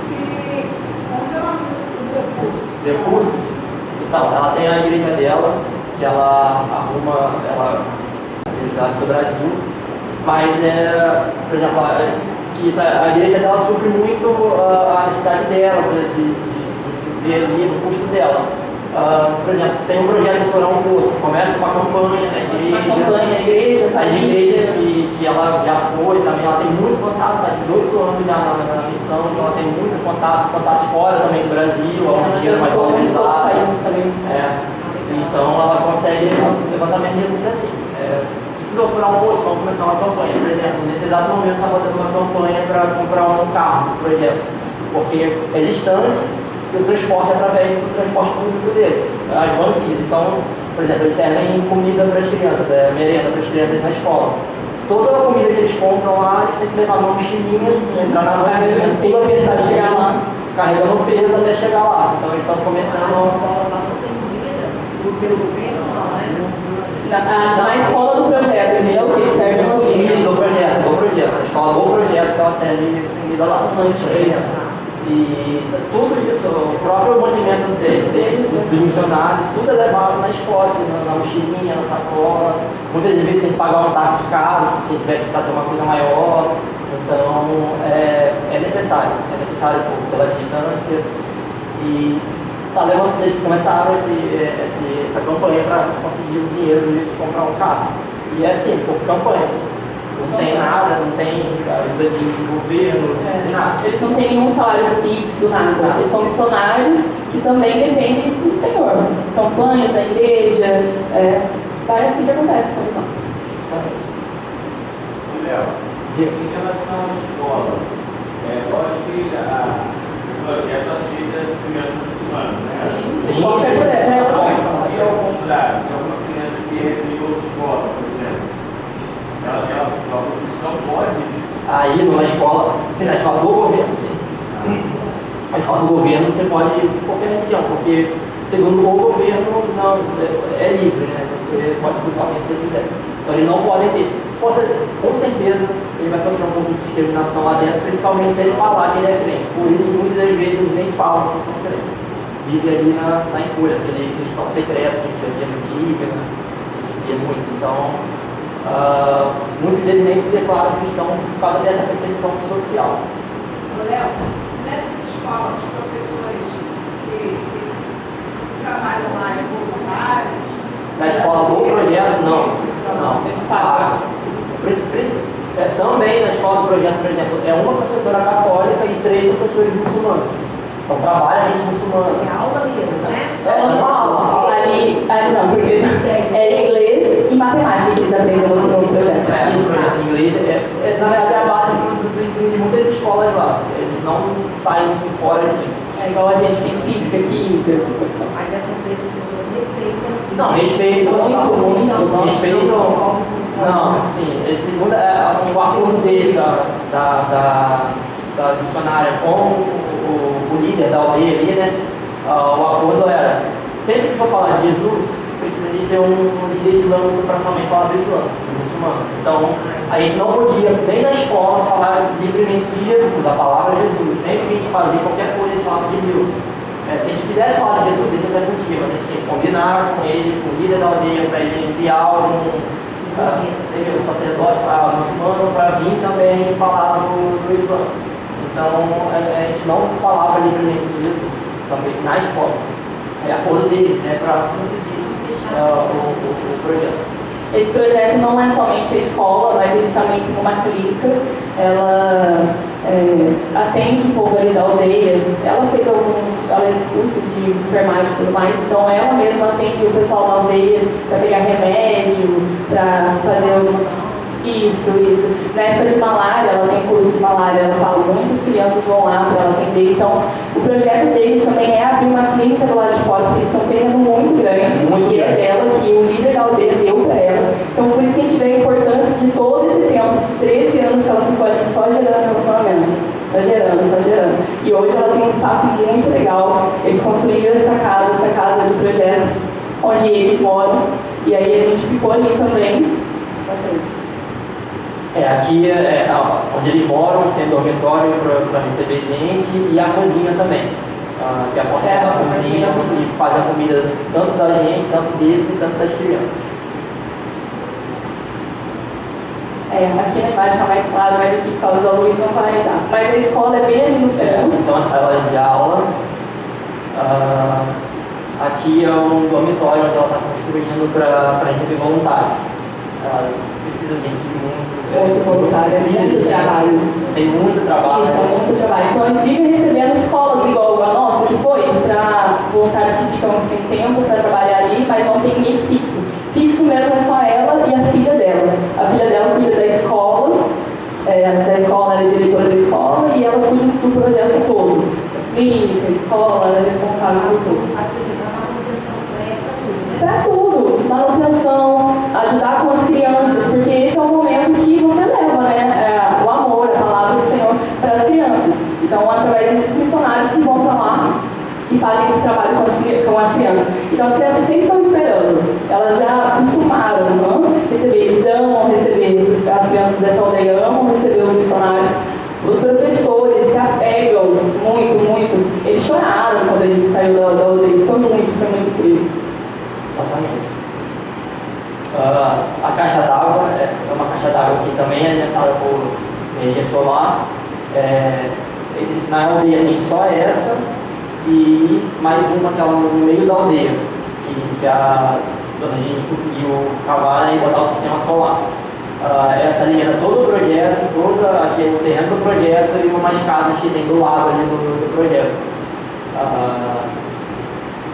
E onde ela usa os recursos? Recursos? Então, ela tem a igreja dela, que ela arruma, a igreja do Brasil, mas por exemplo, a igreja dela supre muito a necessidade dela, de viver ali no custo dela. Por exemplo, se tem um projeto de furar um poço, começa uma campanha na igreja, as igrejas que ela já foi também, ela tem muito contato, está 18 anos já na missão, então ela tem muito contatos fora também do Brasil, onde o dinheiro é mais valorizado. Então ela consegue levantamento de recursos assim. Precisou furar um poço, vamos começar uma campanha. Por exemplo, nesse exato momento está fazendo uma campanha para comprar um carro, um projeto, porque é distante e o transporte é através do transporte público deles, as vanzinhas. Então, por exemplo, eles servem comida para as crianças, merenda para as crianças na escola. Toda a comida que eles compram lá, eles têm que levar numa mochilinha, entrar na vanzinha, tudo apertado, chegar lá, carregando peso até chegar lá. Então eles estão começando. As escolas lá não tem comida pelo governo, não, né? Na escola do projeto, entendeu? Que serve Isso, do projeto. A escola do projeto que ela serve comida lá. E tudo isso, o próprio mantimento dos missionários, tudo é levado nas costas, na mochilinha, na sacola. Muitas vezes tem que pagar um táxi caro se tiver que fazer uma coisa maior. Então é necessário pela distância. E vocês começaram essa campanha para conseguir o dinheiro de comprar um carro. E é assim, por campanha. Não tem nada, não tem ajuda de governo, de nada. Eles não têm nenhum salário fixo, nada. Eles são missionários que também dependem do Senhor. Campanhas da igreja, vai assim que acontece com a missão. Justamente. Léo, em relação à escola, lógico que o projeto aceita as crianças muçulmanas, né? Sim. Qualquer projeto. E ao contrário, se alguma criança que é de outra escola, por exemplo, ela não pode. Aí na escola, sim, na escola do governo, sim. Na escola do governo você pode ir em qualquer religião, porque segundo o governo não, é livre, né? Você pode escutar o que você quiser. Então eles não podem ter. Com certeza ele vai sofrer um pouco de discriminação lá dentro, principalmente se ele falar que ele é crente. Por isso muitas das vezes eles nem falam que são crentes. Vive ali na incúria, aquele cristão secreto que a gente via no Tíbia, né? A gente via muito. Então, muitos deles nem se declaram cristão por causa dessa perseguição social. Léo, nessas escolas, os professores que trabalham lá em voluntários. Na escola do projeto, não. Eles pagam. Também na escola do projeto, por exemplo, é uma professora católica e 3 professores muçulmanos. Então trabalha gente muçulmana. É aula mesmo, né? Uma aula. Ali, não, porque é inglês e matemática que eles aprendem no projeto. O inglês na verdade, é a base do ensino de muitas escolas lá. Eles não saem muito fora disso. É igual a gente tem física, química, essas coisas. Mas essas 3 pessoas respeitam. Não, respeitam. Respeitam. Não, sim. Segundo assim, o acordo dele, da missionária com o líder da aldeia ali, né? O acordo era, sempre que for falar de Jesus, precisa de ter um líder islâmico para somente falar do Islã, do muçulmano. Então, a gente não podia, nem na escola, falar livremente de Jesus, a palavra Jesus. Sempre que a gente fazia qualquer coisa, a gente falava de Deus. Se a gente quisesse falar de Jesus, a gente até podia, mas a gente tinha que combinar com ele, com o líder da aldeia, para ele enviar algum sacerdote muçulmano para vir também falar do Islã. Então, a gente não falava livremente de Jesus, também na escola. É acordo dele, né, para conseguir o projeto. Esse projeto não é somente a escola, mas eles também têm uma clínica. Ela atende o povo ali da aldeia. Ela fez ela é curso de enfermagem e tudo mais, então ela mesma atende o pessoal da aldeia para pegar remédio, para fazer Isso. Na época de malária, ela tem curso de malária, ela fala, muitas crianças vão lá para ela atender. Então, o projeto deles também é abrir uma clínica do lado de fora, porque eles estão tendo muito grande, que é dela, que o líder da aldeia deu para ela. Então, por isso que a gente vê a importância de todo esse tempo, esses 13 anos que ela ficou ali só gerando relacionamento. Só gerando. E hoje ela tem um espaço muito legal. Eles construíram essa casa de projeto, onde eles moram. E aí a gente ficou ali também. Aqui é onde eles moram, a gente tem dormitório para receber gente e a cozinha também. Que é a portinha da cozinha, que faz a comida tanto da gente, tanto deles e tanto das crianças. Aqui na imagem está mais claro, mas aqui por causa da luz não vai dar. Mas a escola é bem ali no fundo. São as salas de aula. Aqui é um dormitório onde ela está construindo para receber voluntários. Ela precisa de gente muito voluntário, muito trabalho. Tem muito trabalho. Isso, muito trabalho. Então eles vivem recebendo escolas igual a nossa, que foi, para voluntários que ficam sem tempo para trabalhar ali, mas não tem ninguém fixo. Fixo mesmo é só ela e a filha dela. A filha dela cuida da escola, ela é diretora da escola e ela cuida do projeto todo. Clínica, escola, ela é responsável por tudo. Para tudo, manutenção, ajudar com as crianças, porque esse é o momento que você leva, né, o amor, a palavra do Senhor para as crianças. Então, através desses missionários que vão para lá e fazem esse trabalho com as crianças. Então, as crianças sempre estão esperando, elas já acostumaram a receber, eles amam receber, as crianças dessa aldeia amam receber os missionários. Os professores se apegam muito. Eles choraram quando a gente saiu da aldeia, foi muito incrível. Exatamente. A caixa d'água é uma caixa d'água que também é alimentada por energia solar. Na aldeia tem só essa e mais uma que é no meio da aldeia, que a dona Gini conseguiu cavar e botar o sistema solar. Essa alimenta todo o projeto, aqui o terreno do projeto e umas casas que tem do lado ali do projeto.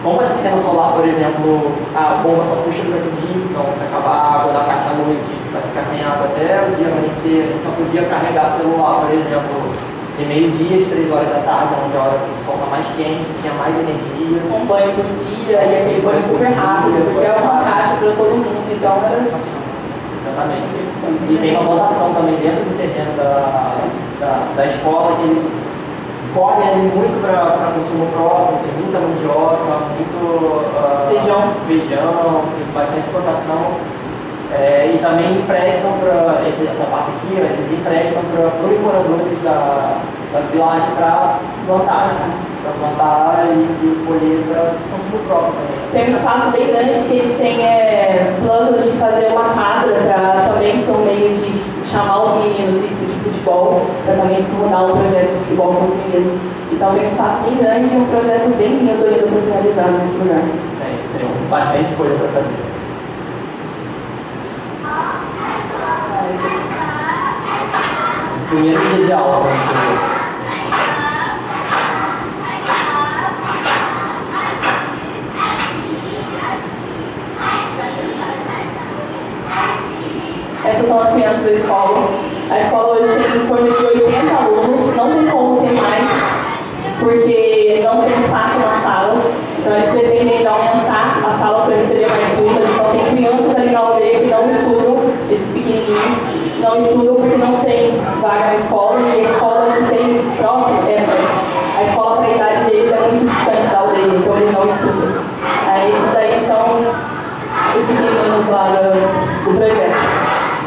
Como é sistema solar, por exemplo, a bomba só puxa durante o dia, então se acabar a água da caixa à noite, vai ficar sem água até o dia amanhecer. A gente só podia carregar celular, por exemplo, de meio-dia às 3 horas da tarde, onde a hora que o sol está mais quente, tinha mais energia. Um banho por dia e aquele banho super rápido, porque é uma caixa para todo mundo, então era... Exatamente. E tem uma plantação também dentro do terreno da escola, que eles colhem ali muito para consumo próprio, tem muita mandioca, muito feijão, tem bastante plantação. E também emprestam para essa parte aqui, eles emprestam para os moradores da vilagem para plantar, e colher para consumo próprio também. Tem um espaço bem grande que eles têm planos de fazer uma quadra para também ser um meio de chamar os meninos isso de futebol, para também mudar um projeto de futebol com os meninos. Então tem um espaço bem grande e um projeto bem lindo ainda para ser realizado nesse lugar. Tem bastante coisa para fazer. Primeiro dia de aula quando chegou. Essas são as crianças da escola. A escola hoje tem em torno de 80 alunos, não tem como ter mais, porque não tem espaço nas salas. Então eles pretendem aumentar as salas para receber mais turmas. Então tem crianças ali na aldeia que não estudam, esses pequenininhos, não estudam porque não tem vaga na escola, e a escola que tem próximo, a escola para a idade deles é muito distante da aldeia, então eles não estudam. Esses daí são os pequenininhos lá do projeto.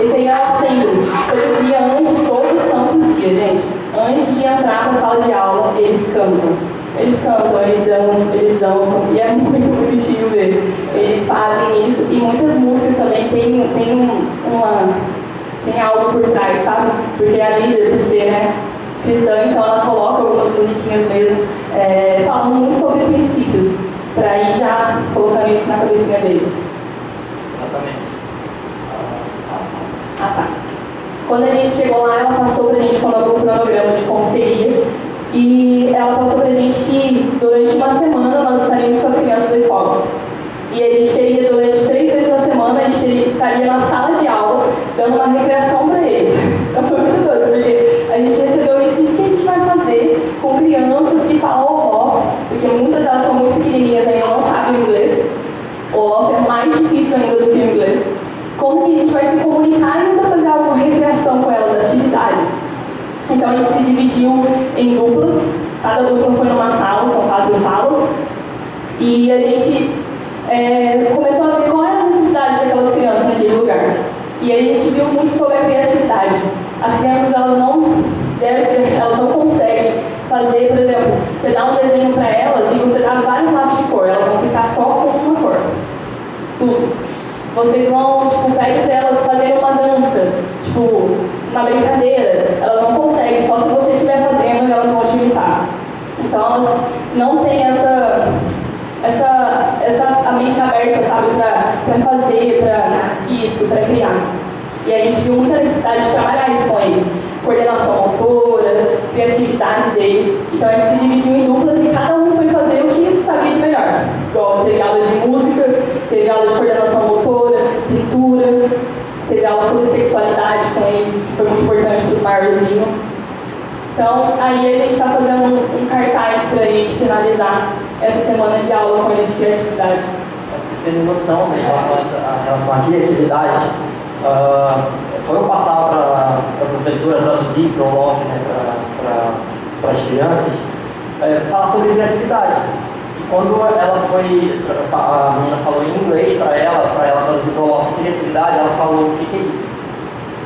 Esse aí é o assembly, todo dia antes de todo santo dia, gente. Antes de entrar na sala de aula, eles cantam. Eles dançam, e é muito bonitinho ver. Eles fazem isso, e muitas músicas também tem algo por trás, sabe? Porque a líder, por ser cristã, então ela coloca algumas musiquinhas mesmo, falando muito sobre princípios, para ir já colocando isso na cabecinha deles. Exatamente. Tá. Quando a gente chegou lá, ela passou pra gente falando o cronograma de como seria, e ela passou pra gente que durante uma semana nós estaríamos com as crianças da escola. E a gente teria, durante 3 vezes na semana, a gente estaria na sala de aula, dando uma recreação Então a gente se dividiu em duplas, cada dupla foi numa sala, são 4 salas, e a gente começou a ver qual era a necessidade daquelas crianças naquele lugar. E aí a gente viu muito sobre a criatividade. As crianças, elas não conseguem fazer, por exemplo, você dá um desenho para elas e você dá vários lápis de cor, elas vão ficar só com uma cor. Tudo. Vocês vão, pede para elas fazerem uma dança, uma brincadeira, elas não conseguem, só se você estiver fazendo elas vão te imitar. Então elas não têm a mente aberta, sabe, para fazer, para criar. E a gente viu muita necessidade de trabalhar isso com eles. Coordenação motora, criatividade deles. Então a gente se dividiu em duplas e cada um foi fazer o que sabia de melhor. Igual teve aula de música, teve aula de coordenação motora, pintura, teve aula sobre sexualidade com eles, que foi muito importante para os maiorzinhos. Então aí a gente está fazendo um cartaz para a gente finalizar essa semana de aula com eles de criatividade. Para vocês terem noção, né, em relação à criatividade, foram passar para a professora traduzir para o Olof, né, para as crianças, falar sobre criatividade. E quando ela foi, a menina falou em inglês para ela traduzir para o Olof criatividade, ela falou: o que é isso?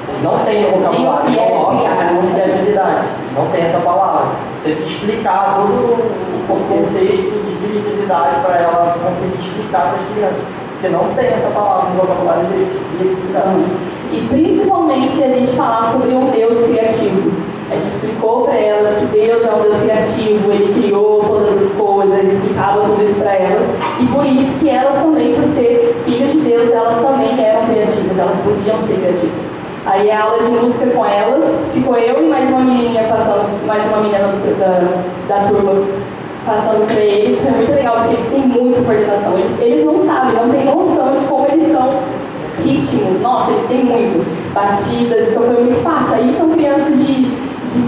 Eles não têm no vocabulário do Olof criatividade, não tem essa palavra. Teve que explicar todo o contexto de criatividade para ela conseguir explicar para as crianças. Porque não tem essa palavra no vocabulário deles, criatividade. E principalmente a gente falar sobre um Deus criativo. A gente explicou para elas que Deus é um Deus criativo, Ele criou todas as coisas, Ele explicava tudo isso para elas. E por isso que elas também, por ser filhas de Deus, elas também eram criativas, elas podiam ser criativas. Aí a aula de música com elas, ficou eu e mais uma menininha passando, mais uma menina da turma passando para eles. Foi muito legal, porque eles têm muita coordenação. Eles não sabem, não têm noção de como eles são ritmo. Nossa, eles têm muito batidas, então foi muito fácil. Aí são crianças de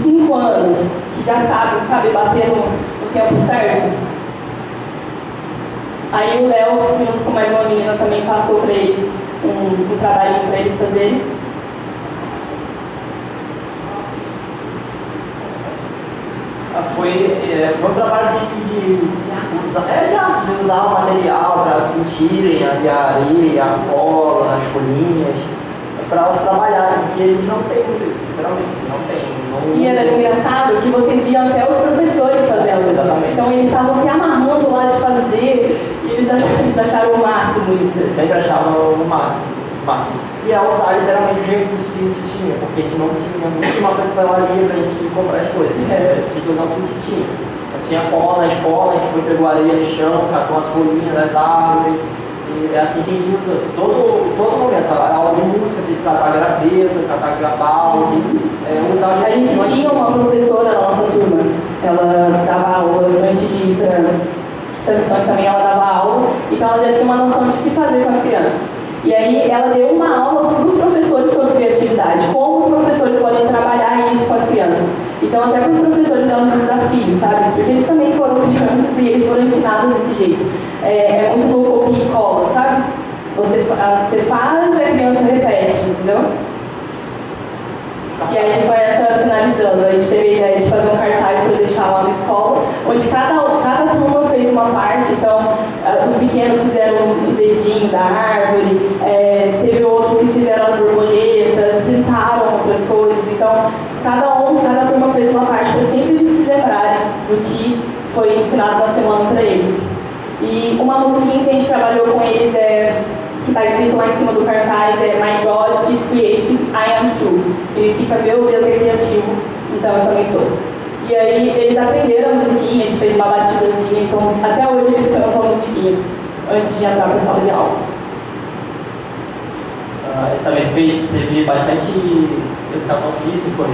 5 anos, que já sabem, sabe, bater no tempo certo. Aí o Léo, junto com mais uma menina, também passou para eles um trabalhinho para eles fazerem. Foi um trabalho de usar o material para sentirem a areia, a cola, as folhinhas, para elas trabalharem, porque eles não têm muito isso, literalmente, não tem. E era engraçado que vocês viam até os professores fazendo. Exatamente. Então eles estavam se amarrando lá de fazer e eles acharam o máximo isso. Eles sempre achavam o máximo. E é usar literalmente os recursos que a gente tinha, porque a gente não tinha uma papelaria para a gente comprar as coisas, tinha que usar o que a gente tinha. Tinha cola na escola, a gente pegou areia no chão, catou as folhinhas das árvores, e é assim que a gente usa todo momento. A aula de música, de catar graveto, catar balde, usar os recursos. A gente tinha uma professora na nossa turma, ela dava aula antes de ir para missões também, ela dava aula, então ela já tinha uma noção de o que fazer com as crianças. E aí ela deu uma aula para os professores sobre criatividade, como os professores podem trabalhar isso com as crianças. Então até para os professores é um desafio, sabe? Porque eles também foram crianças e eles foram ensinados desse jeito. É muito no copia e cola, sabe? Você faz e a criança repete, entendeu? E aí foi essa finalizando. A gente teve a ideia de fazer um cartaz para deixar lá na escola, onde cada turma fez uma parte. Então, os pequenos fizeram o dedinho da árvore, teve outros que fizeram as borboletas, pintaram outras coisas. Então, cada turma fez uma parte para sempre eles se lembrarem do que foi ensinado na semana para eles. E uma musiquinha que a gente trabalhou com eles que está escrito lá em cima do cartaz My God is creative, I am too. Significa meu Deus é criativo, então eu também sou. E aí eles aprenderam a musiquinha, a gente fez uma batidazinha, então até hoje eles cantam a musiquinha antes de entrar para a sala de aula. Esse também teve bastante educação física, foi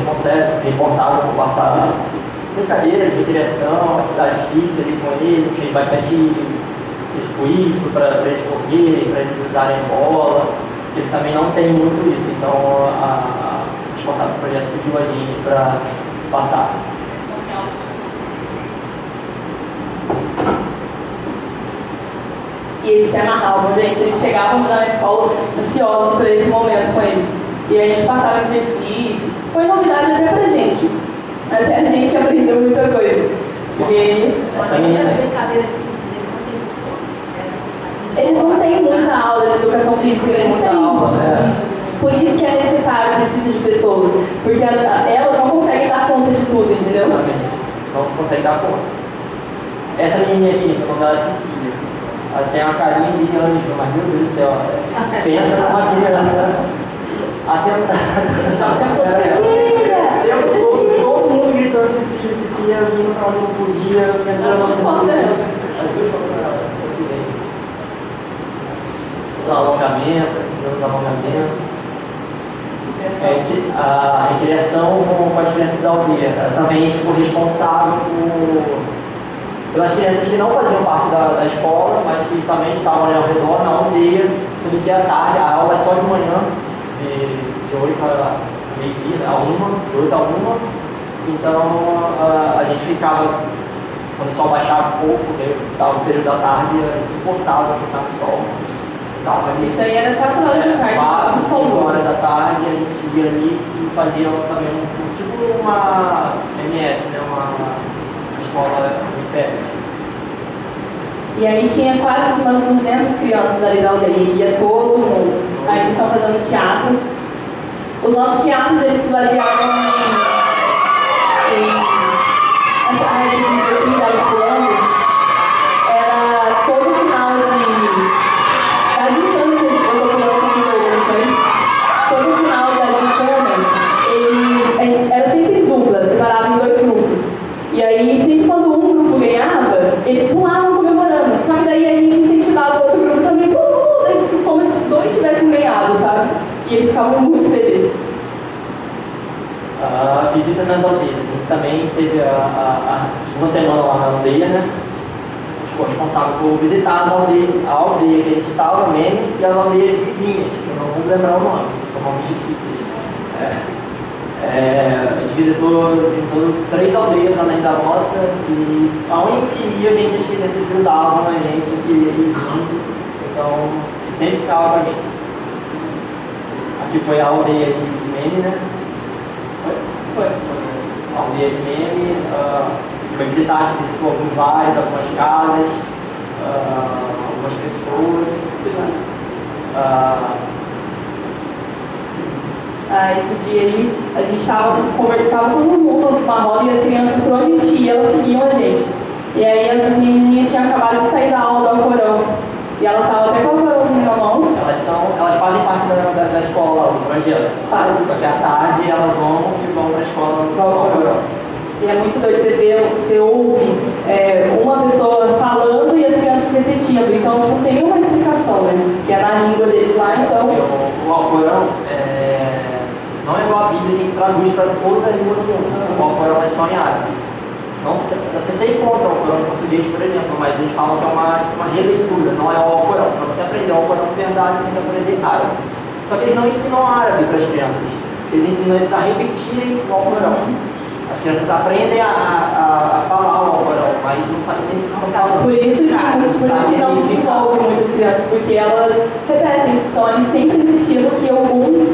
responsável por passar brincadeira, recreação, atividade física ali com ele, fez bastante circuito para eles correrem, para eles usarem bola, porque eles também não têm muito isso, então a responsável do projeto pediu a gente para passar. E eles se amarravam, gente, eles chegavam já na escola ansiosos por esse momento com eles. E a gente passava exercícios, foi novidade até pra gente. Até a gente aprendeu muita coisa. Porque Essa menina. Essas brincadeiras simples, eles não têm muita aula de educação física, Tem muita aula, né? Por isso que é necessário, precisa de pessoas. Porque elas não conseguem dar conta de tudo, entendeu? Exatamente. Não consegue dar conta. Essa menininha aqui, gente, o nome dela é Cecília. Ela tem uma carinha de anjo, mas meu Deus do céu, pensa numa criança atentada. Cecília! Todo mundo gritando Cecília, Cecília, vindo pra onde não podia, entrando onde não podia. As duas fotos dela, silêncio. Os alongamentos, ensinando os alongamentos. A recreação com as crianças da aldeia. Também a gente ficou responsável pelas crianças que não faziam parte da escola, mas que também estavam ali ao redor, na aldeia, todo dia à tarde. A aula é só de manhã, de 8 a meio-dia, de 8 a 1. Então a gente ficava, quando o sol baixava um pouco, estava no período da tarde, era insuportável ficar no sol. Isso aí era 4 horas da tarde. 4, 5 horas da tarde, a gente ia ali e fazia também tipo uma MF, né? Uma escola de férias. E aí tinha quase umas 200 crianças ali da aldeia, ia todo mundo. Aí eles estão fazendo teatro. Os nossos teatros, eles se baseavam esse vídeo aqui delas pulando, era todo final da gincana que eu tô pulando com o jogo depois. Todo final da gincana, eles eram sempre em duplas, separados em 2 grupos. E aí, sempre quando um grupo ganhava, eles pulavam comemorando. Só que daí a gente incentivava o outro grupo também, como se os dois tivessem ganhado, sabe? E eles ficavam muito felizes. A visita nas aldeias. A gente também teve a segunda semana lá na aldeia, né? A gente ficou responsável por visitar a aldeia que a gente estava, Mene, e as aldeias vizinhas, que eu não vou lembrar o nome, são nomes difíceis. A gente visitou em todo 3 aldeias além da nossa, e aonde a gente ia, as crianças grudavam na gente, queria ir junto, então sempre ficava com a gente. Aqui foi a aldeia de Mene, né? Foi. A aldeia de Mene, foi visitar, a gente visitou alguns lares, algumas casas, algumas pessoas. Esse dia aí, a gente estava todo mundo numa roda e as crianças, por onde a gente ia, elas seguiam a gente. E aí essas menininhas tinham acabado de sair da aula do Alcorão. E elas estavam até com o Alcorãozinho na mão. Elas fazem parte da escola, do projeto. Fazem. Só que à tarde elas vão para a escola do Alcorão. E é muito doido, você ouve uma pessoa falando e as crianças repetindo. Então, tipo, tem uma explicação, né? Que é na língua deles lá, então... O Alcorão não é igual a Bíblia que a gente traduz para toda a língua do mundo. O Alcorão é só em árabe. Até você encontra o Alcorão em português, por exemplo, mas eles falam que é uma releitura, não é o Alcorão. Para você aprender o Alcorão de verdade, você tem que aprender árabe. Só que eles não ensinam árabe para as crianças. Eles ensinam eles a repetirem o Alcorão. As crianças aprendem a falar o Alcorão, mas não sabem nem o que estão falando. Por isso que não desenvolve muitas crianças, porque elas repetem. Então, eles sempre repetindo o que algum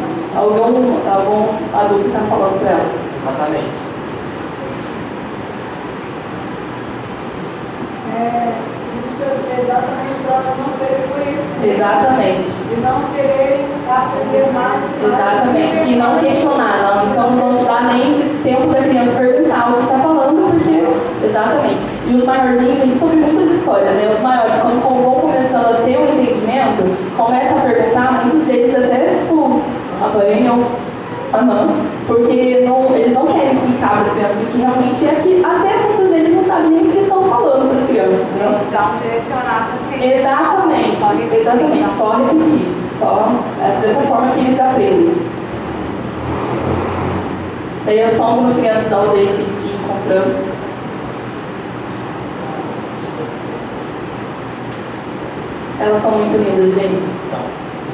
adulto está falando para elas. Exatamente. Isso é exatamente para elas não terem conhecimento. Exatamente. E não quererem aprender mais. Exatamente. E não questionar. Então não se dá nem tempo da criança perguntar o que está falando, porque. Exatamente. E os maiorzinhos, a gente soube muitas histórias, né? Os maiores, quando vão começando a ter um entendimento, começam a perguntar, muitos deles até, tipo, apanham. Porque eles não querem explicar para as crianças o que realmente é que até muitos deles não sabem nem o que estão falando para as crianças. Eles são direcionados assim. Exatamente, só repetir. Só dessa forma que eles aprendem. Isso aí são algumas crianças da aldeia que a gente ia encontrando. Elas são muito lindas, gente. São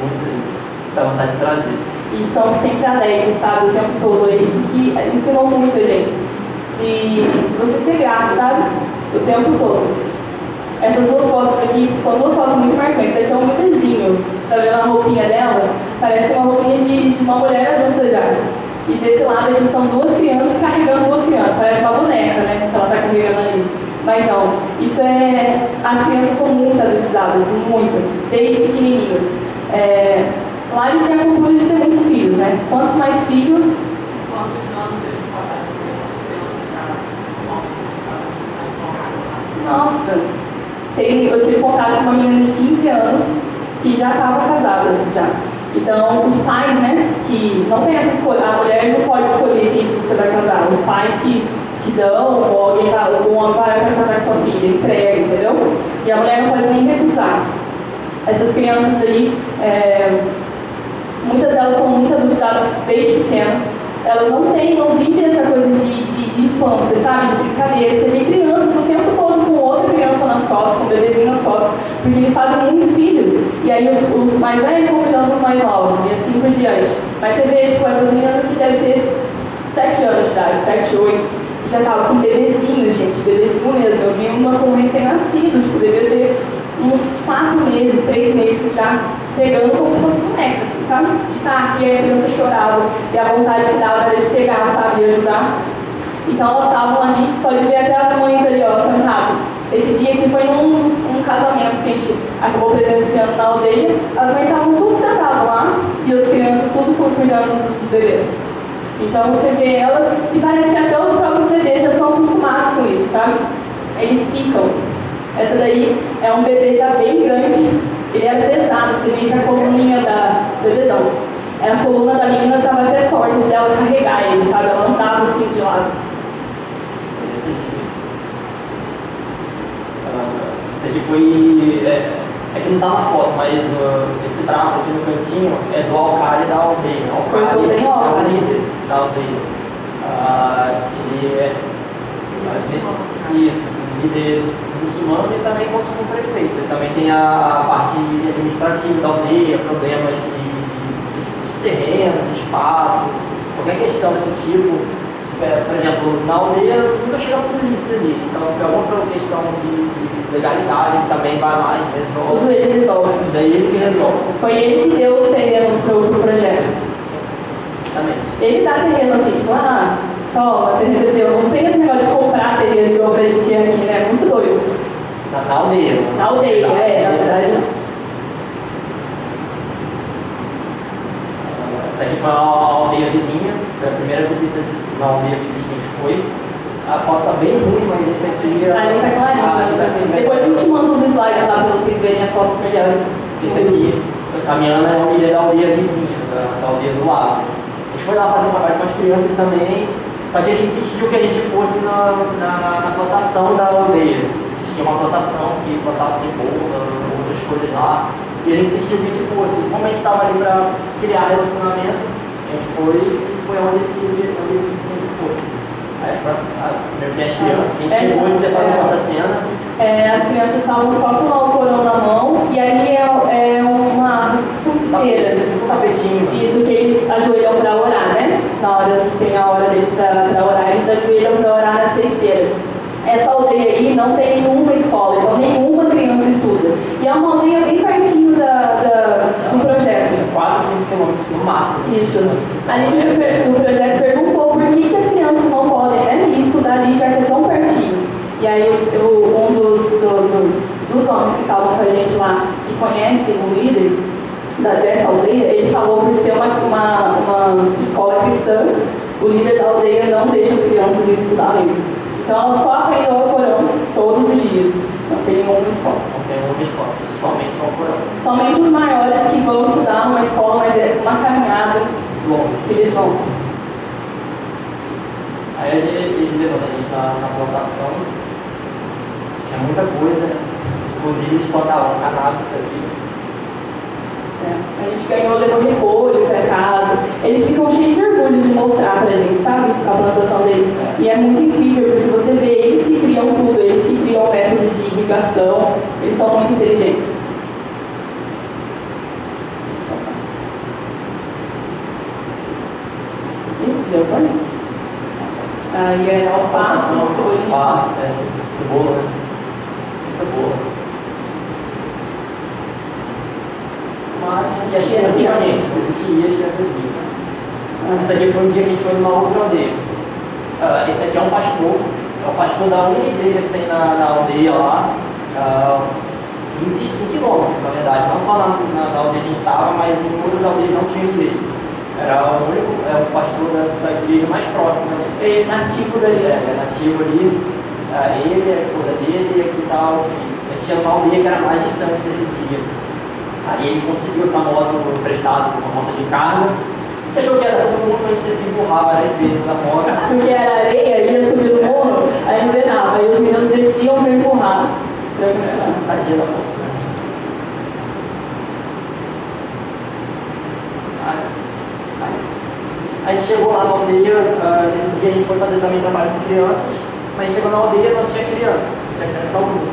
muito lindas. Dá vontade de trazer. E são sempre alegres, sabe, o tempo todo. É isso que ensinou muito a gente. De você ter graça, sabe? O tempo todo. Essas 2 fotos aqui são 2 fotos muito marcantes. Essa aqui é um bebezinho. Você tá vendo a roupinha dela? Parece uma roupinha de uma mulher adulta já. E desse lado aqui são 2 crianças carregando 2 crianças. Mas não, isso é... As crianças são muito adultizadas, muito, desde pequenininhas. Lá eles têm a cultura de ter muitos filhos, né? Quantos mais filhos... Quantos anos eles podem assumir as crianças Nossa, eu tive contato com uma menina de 15 anos que já estava casada já. Então, os pais, né, que não tem essa escolha, a mulher não pode escolher quem você vai casar, os pais que dão, ou alguém vai casar com sua filha, entrega, entendeu? E a mulher não pode nem recusar. Essas crianças aí, muitas delas são muito adultizadas desde pequena. Elas não vivem essa coisa de infância, sabe? De brincadeira. Você vê crianças o tempo todo com outra criança nas costas, com um bebezinho nas costas, porque eles fazem muitos filhos. E aí os mais velhos vão cuidando dos mais novos, e assim por diante. Mas você vê, tipo, essas meninas que devem ter 7 anos de idade, 7, 8, já estavam com bebezinhos, gente, bebezinho mesmo. Eu vi uma com recém-nascido, tipo, devia ter uns 4 meses, 3 meses já, pegando como se fosse boneca, assim, sabe? E a criança chorava, e a vontade que dava era de pegar, sabe, e ajudar. Então elas estavam ali, você pode ver até as mães ali, ó, sentadas. Esse dia aqui foi num casamento que a gente acabou presenciando na aldeia. As mães estavam tudo sentadas lá, e as crianças tudo cuidando dos bebês. Então você vê elas, e parece que até os próprios bebês já são acostumados com isso, sabe? Eles ficam. Essa daí é um bebê já bem grande, ele era pesado, você vê que a coluninha da bebezão, a coluna da menina estava até torta dela carregar ele, sabe? Ela andava assim de lado. Isso aqui foi... É que não tá na foto, mas esse braço aqui no cantinho é do alcalde da aldeia. O alcalde é o líder da aldeia. Ele é... Isso, líder muçulmano e também como se fosse um prefeito. Ele também tem a parte administrativa da aldeia, problemas de terreno, de espaço, qualquer questão desse tipo. Por exemplo, na aldeia nunca chega a polícia ali, então se tiver alguma questão de legalidade, ele também vai lá e resolve. Tudo ele resolve. Daí ele que resolve. Foi ele que deu os terrenos pro projeto. Exatamente. Ele dá terreno assim, tipo, toma, terreno seu. Não tem esse negócio de comprar terreno igual a gente tinha aqui, né? Muito doido. Na aldeia. Na aldeia, na cidade não. Essa aqui foi uma aldeia vizinha, foi a primeira visita na aldeia vizinha que a gente foi. A foto tá bem ruim, mas esse aqui é... Ali tá clarinho, depois a gente manda os slides lá pra vocês verem as fotos melhores. Esse aqui, caminhando, é o líder da aldeia vizinha, da aldeia do lado. A gente foi lá fazer um trabalho com as crianças também, só que ele insistiu que a gente fosse na plantação da aldeia. Existia uma plantação que plantava cebola, outras coisas lá. E ele insistiu que a gente fosse. Como a gente estava ali para criar relacionamento, a gente foi onde ele quis que a gente fosse. Aí tem as crianças, a gente chegou e se deparou com essa cena. As crianças estavam só com o alforão na mão, e ali é uma esteira. Tipo um tapetinho. Isso, que eles ajoelham para orar, né? Na hora que tem a hora deles para orar, eles ajoelham para orar nessa esteira. Essa aldeia aí não tem nenhuma escola, então nenhuma criança estuda. E é uma aldeia bem pertinho do projeto. 4 a 5 quilômetros no máximo. Isso. Ali o projeto perguntou por que as crianças não podem, né, ir estudar ali, já que é tão pertinho. E aí um dos homens que estavam com a gente lá, que conhece o líder dessa aldeia, ele falou por ser uma escola cristã, o líder da aldeia não deixa as crianças ir estudar ali. Então elas só aprendem o Alcorão todos os dias. Não tem nenhuma escola. Não tem nenhuma escola, somente o Alcorão. Somente os maiores que vão estudar numa escola, mas é uma caminhada que eles vão. Aí ele levou a gente na plantação, tinha muita coisa, inclusive eles plantavam cannabis aqui. A gente levou repolho para casa. Eles ficam cheios de orgulho de mostrar pra gente, sabe? A plantação deles. E é muito incrível, porque você vê eles que criam tudo, eles que criam o método de irrigação, eles são muito inteligentes. Sim, deu pra mim. Aí é alface, cebolinha. Alface, cebola, né? Cebola. E as crianças tinham gente, a gente ia, as crianças iam. Esse aqui foi um dia que a gente foi numa outra aldeia. Esse aqui é um pastor da única igreja que tem na aldeia lá, 20 quilômetros, na verdade, não só na aldeia que a gente estava, mas em outras aldeias não tinha igreja. Era o único, o pastor da igreja mais próxima ali. Ele é nativo dali. É nativo ali, ele, a esposa dele e aqui está o filho. A gente tinha uma aldeia que era mais distante desse dia. Aí ele conseguiu essa moto emprestada, uma moto de carga. Você achou que era todo mundo, mas a gente teve que empurrar várias vezes a moto. Porque era areia, ia subir no morro, aí não dava. Aí os meninos desciam para empurrar. Tadinha da moto, né? A gente chegou lá na aldeia, nesse dia a gente foi fazer também trabalho com crianças, mas a gente chegou na aldeia e não tinha criança alguma.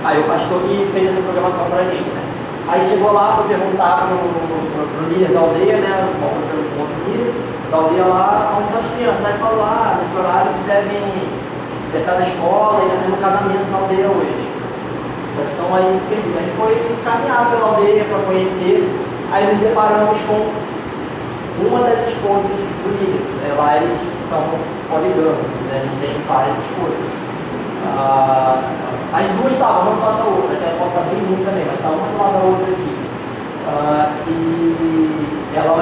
Aí o pastor que fez essa programação pra gente, né? Aí chegou lá, foi perguntar pro líder da aldeia, né? Um outro líder da aldeia lá, onde estão as crianças. Aí ele falou, nesse horário eles devem estar na escola e está tendo um casamento na aldeia hoje. Então estão aí perdidos. A gente foi caminhar pela aldeia para conhecer, aí nos deparamos com uma das esposas do líder. Lá eles são poligâmicos, né? Eles têm várias esposas. As duas estavam uma do lado da outra, a foto está bem linda também, mas estava uma do lado da outra aqui. E elas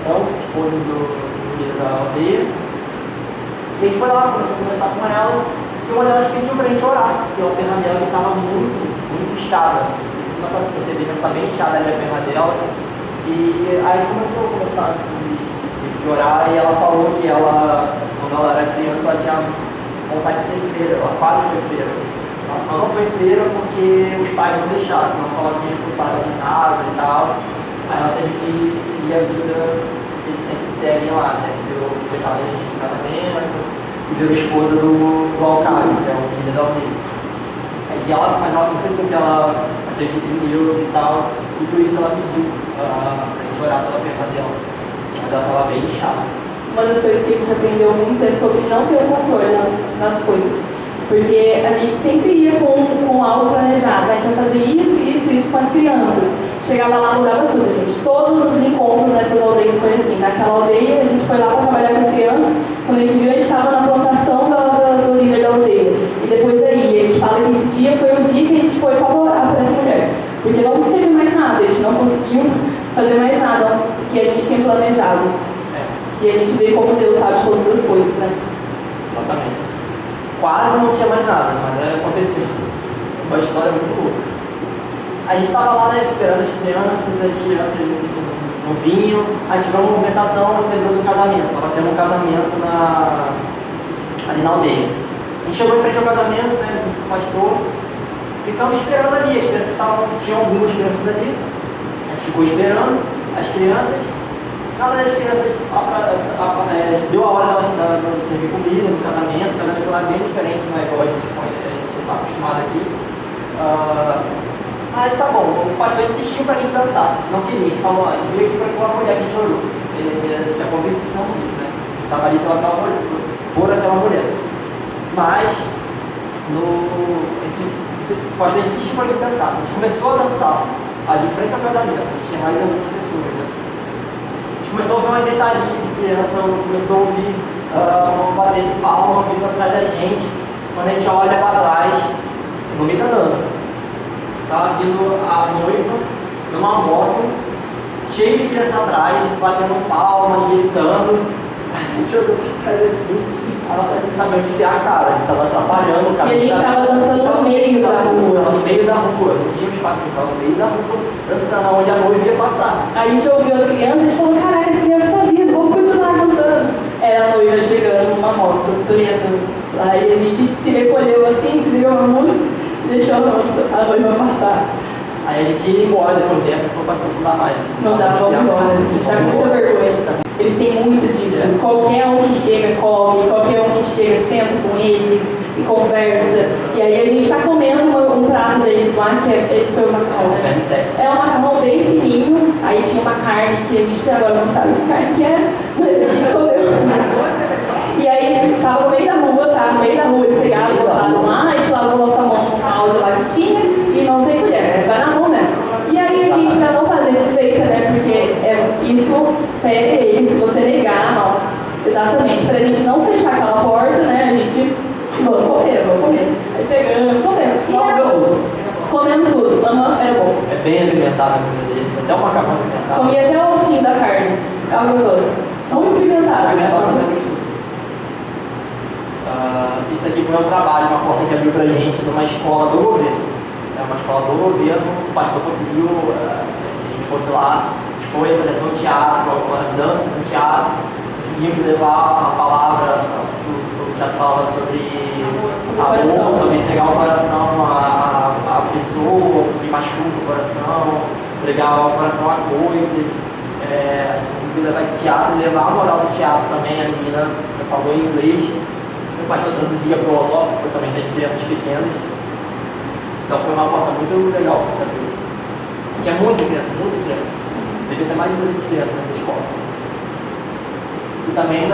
são esposas do líder da aldeia. E a gente foi lá, começou a conversar com elas, e uma delas pediu para a gente orar pela perna dela, que estava muito, muito inchada. Não dá para perceber, mas está bem inchada ali a perna dela. E aí a gente começou a conversar antes de orar, e ela falou que quando ela era criança, ela tinha vontade de ser freira, ela quase foi freira. Ela só não foi freira porque os pais não deixaram, senão falaram que expulsaram de casa e tal. Aí ela teve que seguir a vida que eles sempre seguem lá, né? Virou pecado em casamento, e virou esposa do Alcádio, que é o líder da aldeia. Mas ela confessou que ela acredita em Deus e tal, e por isso ela pediu pra gente orar pela perna dela. Mas ela estava bem inchada. Uma das coisas que a gente aprendeu muito é sobre não ter o controle nas coisas. Porque a gente sempre ia com algo planejado. A gente vai fazer isso com as crianças. Chegava lá, mudava tudo, gente. Todos os encontros nessas aldeias foi assim. Naquela aldeia, a gente foi lá para trabalhar com as crianças. Quando a gente viu, a gente estava na plantação do líder da aldeia. E depois aí, a gente fala que esse dia foi o dia que a gente foi só para orar por essa mulher. Porque não teve mais nada, a gente não conseguiu fazer mais nada que a gente tinha planejado. E a gente vê como Deus sabe todas as coisas, né? Exatamente. Quase não tinha mais nada, mas aconteceu. Uma história muito louca. A gente estava lá, né, esperando as crianças não vinham. A gente viu uma movimentação, se lembrou do casamento. Estava tendo um casamento ali na aldeia. A gente chegou em frente ao casamento, né, com o pastor. Ficamos esperando ali. As crianças tinham algumas crianças ali. A gente ficou esperando as crianças. Nada das crianças deu a hora delas servir comida no casamento. O casamento lá é bem diferente, não é igual a gente está acostumado aqui. Mas tá bom, o pastor insistiu para a gente dançar, a gente não queria, a gente falou, a gente veio aqui para aquela mulher que a gente orou. Ele tinha convicção disso, né? A gente estava ali por aquela mulher. Mas o pastor insistiu para a gente dançar. A gente começou a dançar ali em frente ao casamento, a gente tinha mais algumas pessoas, né? A gente começou a ouvir uma gritaria de criança, começou a ouvir um bater de palma vindo atrás da gente. Quando a gente olha para trás, no meio da dança, estava vindo a noiva numa moto, cheia de criança atrás, batendo palma e gritando. A gente olhou para trás assim, a nossa gente sabia onde enfiar a cara, a gente estava atrapalhando o cara. E a gente estava dançando no meio da rua. No meio da rua, não tinha um espacinho, estava no meio da rua, dançando onde a noiva ia passar. Aí a gente ouviu as crianças e falou, caraca, as crianças estão vindo, vamos continuar dançando. Era a noiva chegando numa moto, plena. Aí a gente se recolheu assim, desligou a música e deixou a noiva passar. Aí a gente ia embora depois dessa, falou, pastor, não dá mais. Não dá, vamos embora, a gente tá com muita vergonha. Eles têm muito disso. Qualquer um que chega come, qualquer um que chega senta com eles e conversa. E aí a gente está comendo um prato deles lá, que esse foi o macarrão. É um macarrão bem fininho, aí tinha uma carne que a gente agora não sabe que carne que é, mas a gente comeu. E aí tava no meio da rua, eles pegaram, botaram lá, a gente lavou nossa mão no balde lá que tinha e não tem colher, vai na mão mesmo. E aí a gente, pra não fazer desfeita, né, porque isso fere eles, se você negar, nossa, Exatamente, pra gente não fechar aquela porta, né? A gente, vamos comer. Aí pegando, comendo tudo. Era bom. É bem alimentada a comida deles, até o macarrão é alimentado. Comia até o ossinho da carne. É algo gostoso. Muito pimentado. Isso aqui foi um trabalho, uma porta que abriu pra gente de uma escola do governo. É uma escola do governo, o pastor conseguiu que a gente fosse lá, a gente foi, apresentou um teatro, algumas danças no teatro, conseguimos levar a palavra, o teatro falava sobre amor, sobre entregar o coração à pessoa, sobre machuca o coração, entregar o coração a coisas. A gente conseguiu levar esse teatro e levar a moral do teatro também. A menina falou em inglês, o pastor traduzia para o Olaf, porque também tem crianças pequenas. Então foi uma porta muito legal, sabe? Tinha muita criança. Devia ter mais de 200 crianças nessa escola. E também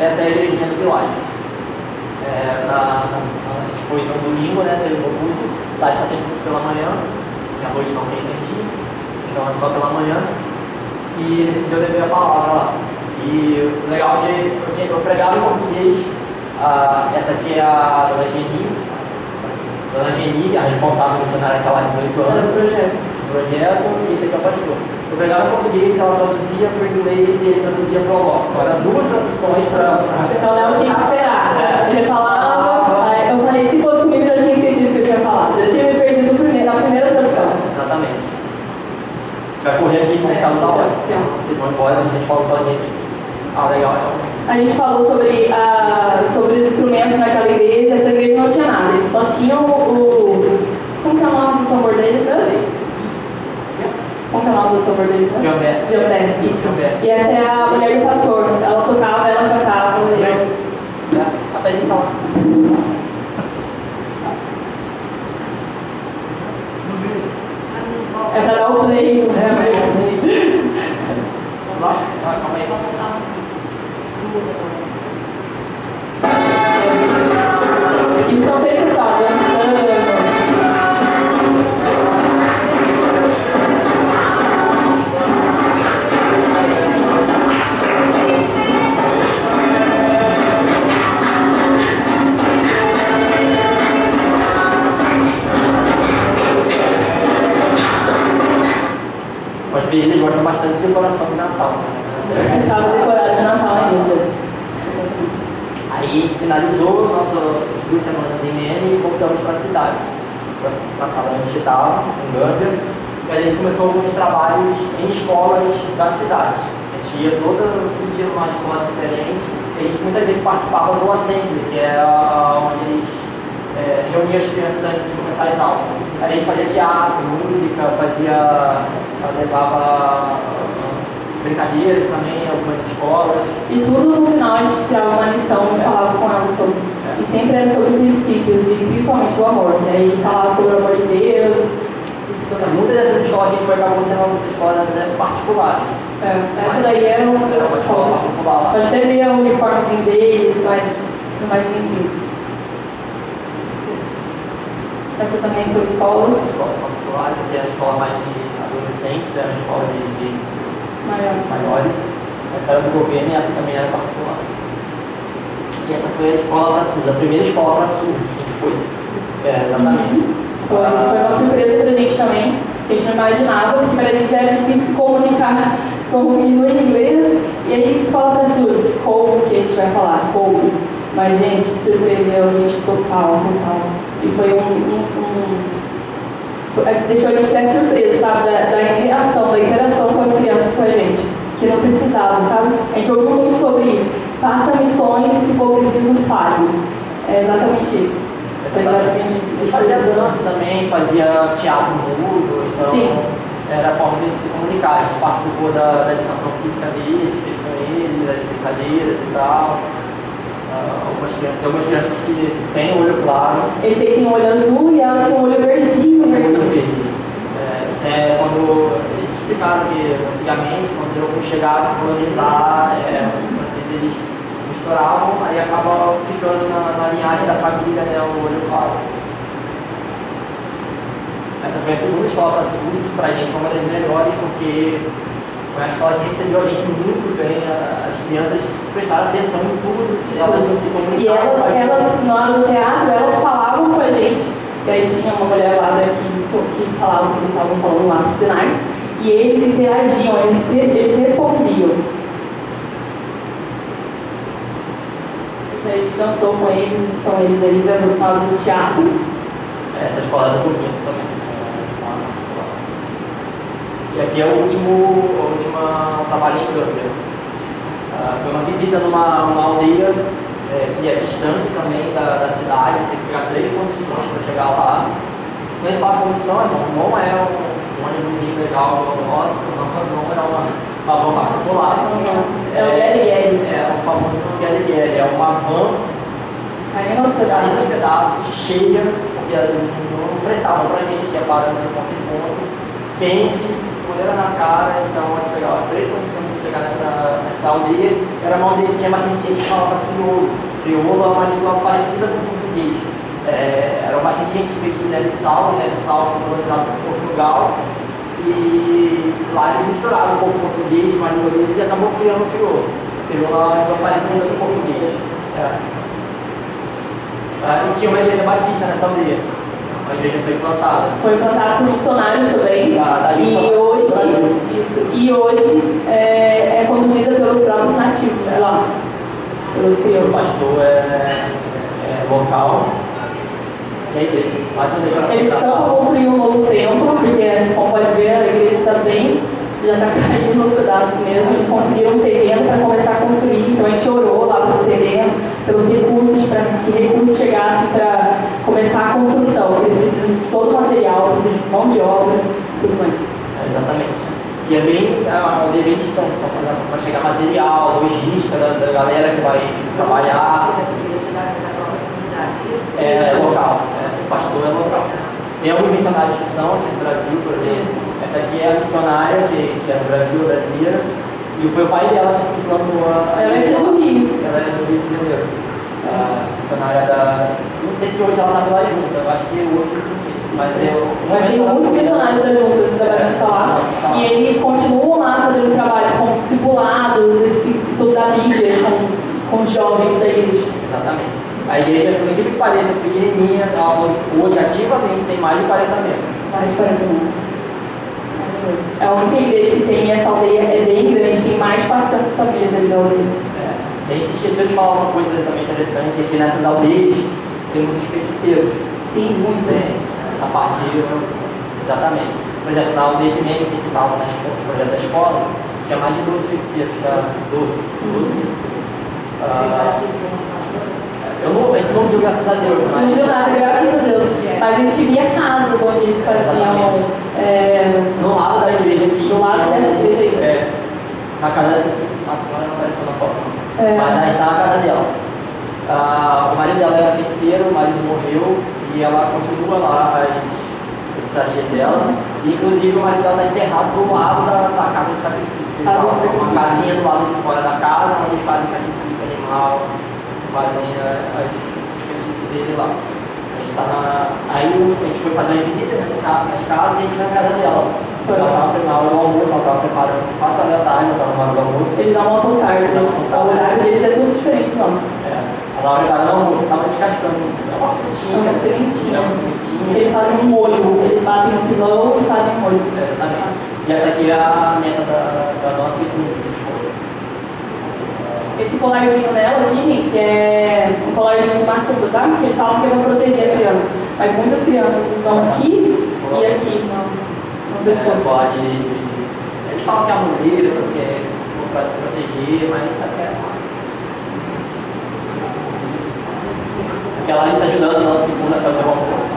essa é a igrejinha do Village. A gente foi no domingo, né? Teve um culto. Lá só tem culto pela manhã, e à noite não tem energia, então é só pela manhã. E nesse dia eu levei a palavra lá. E o legal é que eu pregava em português. Essa aqui é a Dona Geni. Dona Geni, a responsável missionária que está lá há 18 anos. Projeto, e esse aqui é o pastor. Eu pregava em português, ela traduzia para o inglês e ele traduzia para o Olaf. Então eram duas traduções para. Então o Léo tinha que esperar. Ele falava, aí eu falei, se fosse comigo eu tinha esquecido o que eu tinha falado. Eu tinha me perdido na primeira tradução. Exatamente. Você vai correr aqui no mercado da hora. Vocês vão embora, a gente fala sozinho aqui. Legal. A gente falou sobre os instrumentos naquela igreja. Essa igreja não tinha nada, eles só tinham como que é o nome do tambor deles, né? Como que é o nome do tambor deles, né? Jambé, isso. Jambé. E essa é a mulher do pastor. Ela tocava, ela cantava. Até ele tá lá. É pra dar o play. Calma aí. Só faltava duas agora. Eles são sempre só dançando. Pode ver, eles gostam bastante de decoração de Natal. Estava decorado de Natal ainda. Aí a gente finalizou nossas 2 semanas em Nene e voltamos para a cidade, para a casa onde a gente estava, em Gâmbia. E a gente começou alguns trabalhos em escolas da cidade. A gente ia todo dia numa escola diferente e a gente muitas vezes participava do Assembly, que é onde eles reuniam as crianças antes de começar as aulas. Aí a gente fazia teatro, música, levava brincadeiras também em algumas escolas. E tudo no final a gente tirava uma lição e falava com elas sobre. E sempre era sobre princípios e principalmente o amor. E aí falava sobre o amor de Deus. Muitas dessas escolas que a gente foi acabou sendo escolas particulares. Essa daí era uma escola particular. Pode até ver o uniformezinho deles, mas não mais ninguém. Essa também foi escolas. Escolas particulares, aqui era a escola mais de adolescentes, era a escola de maiores. Essa era do governo e essa também era particular. E essa foi a escola para surdos, a primeira escola para surdos que a gente foi. Exatamente. Foi uma surpresa pra gente também. A gente não imaginava, porque pra gente já era difícil se comunicar no inglês. E aí, escola para surdos, como que a gente vai falar? Como? Mas, gente, surpreendeu a gente total. E foi deixou a gente surpresa, sabe? Da interação com as crianças com a gente, que não precisava, sabe? A gente ouviu muito sobre faça missões e se for preciso, fale. É exatamente isso. Foi exatamente isso. A gente fazia dança também, fazia teatro mudo, então Sim. Era a forma de se comunicar. A gente participou da educação física deles, fez com eles, das brincadeiras e tal. Tem algumas crianças que têm o olho claro. Esse aí tem um olho azul e ela tinha um olho verdinho. Olho verde. Isso é quando eles explicaram que antigamente, quando os europeus chegaram a colonizar, eles misturavam, aí acaba ficando na linhagem da família, né, o olho claro. Essa foi a segunda escola para surdos, para a gente foi uma das melhores, porque foi a escola que recebeu a gente muito bem. As crianças prestaram atenção em tudo, se elas se E comunicavam. elas, na hora do teatro, elas falavam com a gente. E aí tinha uma mulher lá que falava o que eles estavam falando lá nos sinais. E eles interagiam, eles respondiam. A gente dançou com eles, são eles aí resultados do teatro. Essa escola é do governo também. E aqui é o último trabalho em Gâmbia. Foi uma visita numa aldeia que é distante também da cidade, a gente tem que pegar 3 conduções para chegar lá. Quando a gente fala condução, não é um ônibusinho legal igual o nosso, não é uma van particular. É o Guerri. É o famoso Guerri. É uma van Aí nos pedaços, cheia, porque não fretavam pra gente, ia parando de ponto em ponto, quente, poeira na cara, então a gente pegava 3 condições para chegar nessa aldeia. Era uma aldeia que tinha bastante gente que falava crioulo. Crioulo é uma língua parecida com o português. Era bastante gente que veio de Guiné-Bissau foi colonizado por Portugal, e lá eles misturaram um pouco o português com a língua deles e acabou criando o crioulo. O crioulo é uma língua parecida com o português. E tinha uma igreja batista nessa aldeia. A igreja foi plantada. Foi plantada por missionários também. E hoje é conduzida pelos próprios nativos lá. Pelos crioulos. O pastor é local. E a igreja. Eles estão construindo um novo templo, porque, como pode ver, a igreja está bem, já está caindo nos pedaços mesmo. Eles conseguiram um terreno para começar a construir, então a gente orou lá pelo terreno, pelos recursos, para que recursos chegassem para começar a construção. Eles precisam de todo o material, precisam de mão de obra e tudo mais. Exatamente. E é uma aldeia bem distante, então, por exemplo, para chegar material, logística da galera que vai trabalhar. É local, o pastor é local. Tem alguns missionários que são aqui no Brasil, por exemplo. Essa aqui é a missionária que é no Brasil, brasileira, e foi o pai dela que plantou a. Ela é do Rio. Ela é do Rio de Janeiro. A missionária não sei se hoje ela está pela junta, eu acho que hoje não sei. Mas tem muitos missionários da junta, da Batista lá, e eles continuam lá fazendo trabalhos como discipulados, estudo da Bíblia com os jovens da igreja. Exatamente. A igreja, por incrível que pareça, pequenininha, ela hoje ativamente tem mais de 40 membros. Mais de 40 membros. É a única igreja que tem essa aldeia, é bem grande, tem mais de 400 famílias ali da aldeia. A gente esqueceu de falar uma coisa também interessante, é que nessas aldeias tem muitos feiticeiros. Sim, muitos. Essa parte, exatamente. Por exemplo, na aldeia de Meme, que a gente estava no projeto da escola, tinha mais de 12 feiticeiros, 12 feiticeiros. A gente não viu, graças a Deus. Mas... não viu nada, graças a Deus. Mas a gente via casas onde eles faziam. No lado da igreja aqui. No lado dessa igreja aí. Na casa dessa senhora não apareceu na foto, não. Mas a gente está na casa dela. O marido dela era feiticeiro, o marido morreu e ela continua lá a feitiçaria dela. E, inclusive, o marido dela está enterrado do lado da casa de sacrifício. Eles falam, uma casinha do lado de fora da casa, onde eles fazem sacrifício animal. Fazem as feitiços dele lá. Aí a gente foi fazer uma visita nas casas e a gente foi na casa dela. Ela estava na hora do almoço, ela estava preparando 4 horas da tarde, ela estava na hora do almoço. Eles almoçam tarde, o horário deles é tudo diferente do nosso. Na hora do almoço, estava descascando uma frutinha. Uma sementinha. Eles fazem um molho, eles batem no pilão e fazem um molho. Exatamente. E essa aqui é a meta da nossa segunda. Esse colarzinho dela aqui, gente, é um colarzinho de macumba, tá? Porque eles falam que é para proteger a criança. Mas muitas crianças usam aqui e aqui no pescoço. Eles falam que é amuleto, que é para proteger, mas nem sabe o que é. Porque ela está ajudando a nossa segunda a fazer o almoço.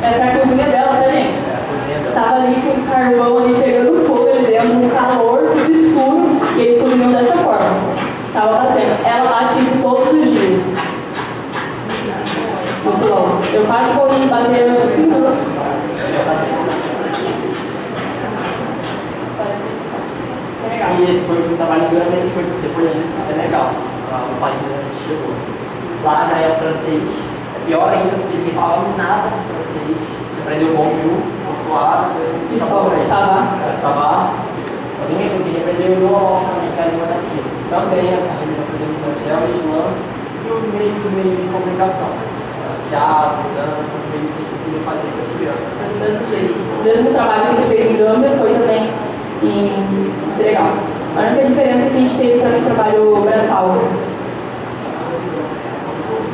Essa é a cozinha dela, tá, gente? Tava ali com o carvão ali pegando fogo ali dentro, um calor, tudo escuro, e eles cozinham dessa forma. Tava batendo. Ela bate isso todos os dias. Muito bom. Eu quase corri e bater uns 5 minutos. Senegal. E esse foi o último trabalho grande, a gente foi depois disso para Senegal, o país onde a gente chegou. Lá já é francês, é pior ainda porque ninguém falava nada de francês. Você aprendeu bonjour, por suado, E só, Sabá. Sabá. Alguém aprendeu o idioma também, que é a língua nativa. Também a religião predominante é o Islã e o meio de comunicação. Teatro, dança, tudo isso que a gente precisa fazer com as crianças. Do mesmo jeito. O mesmo trabalho que a gente fez em Gâmbia foi também em Senegal. A única diferença é que a gente teve também trabalho braçal. A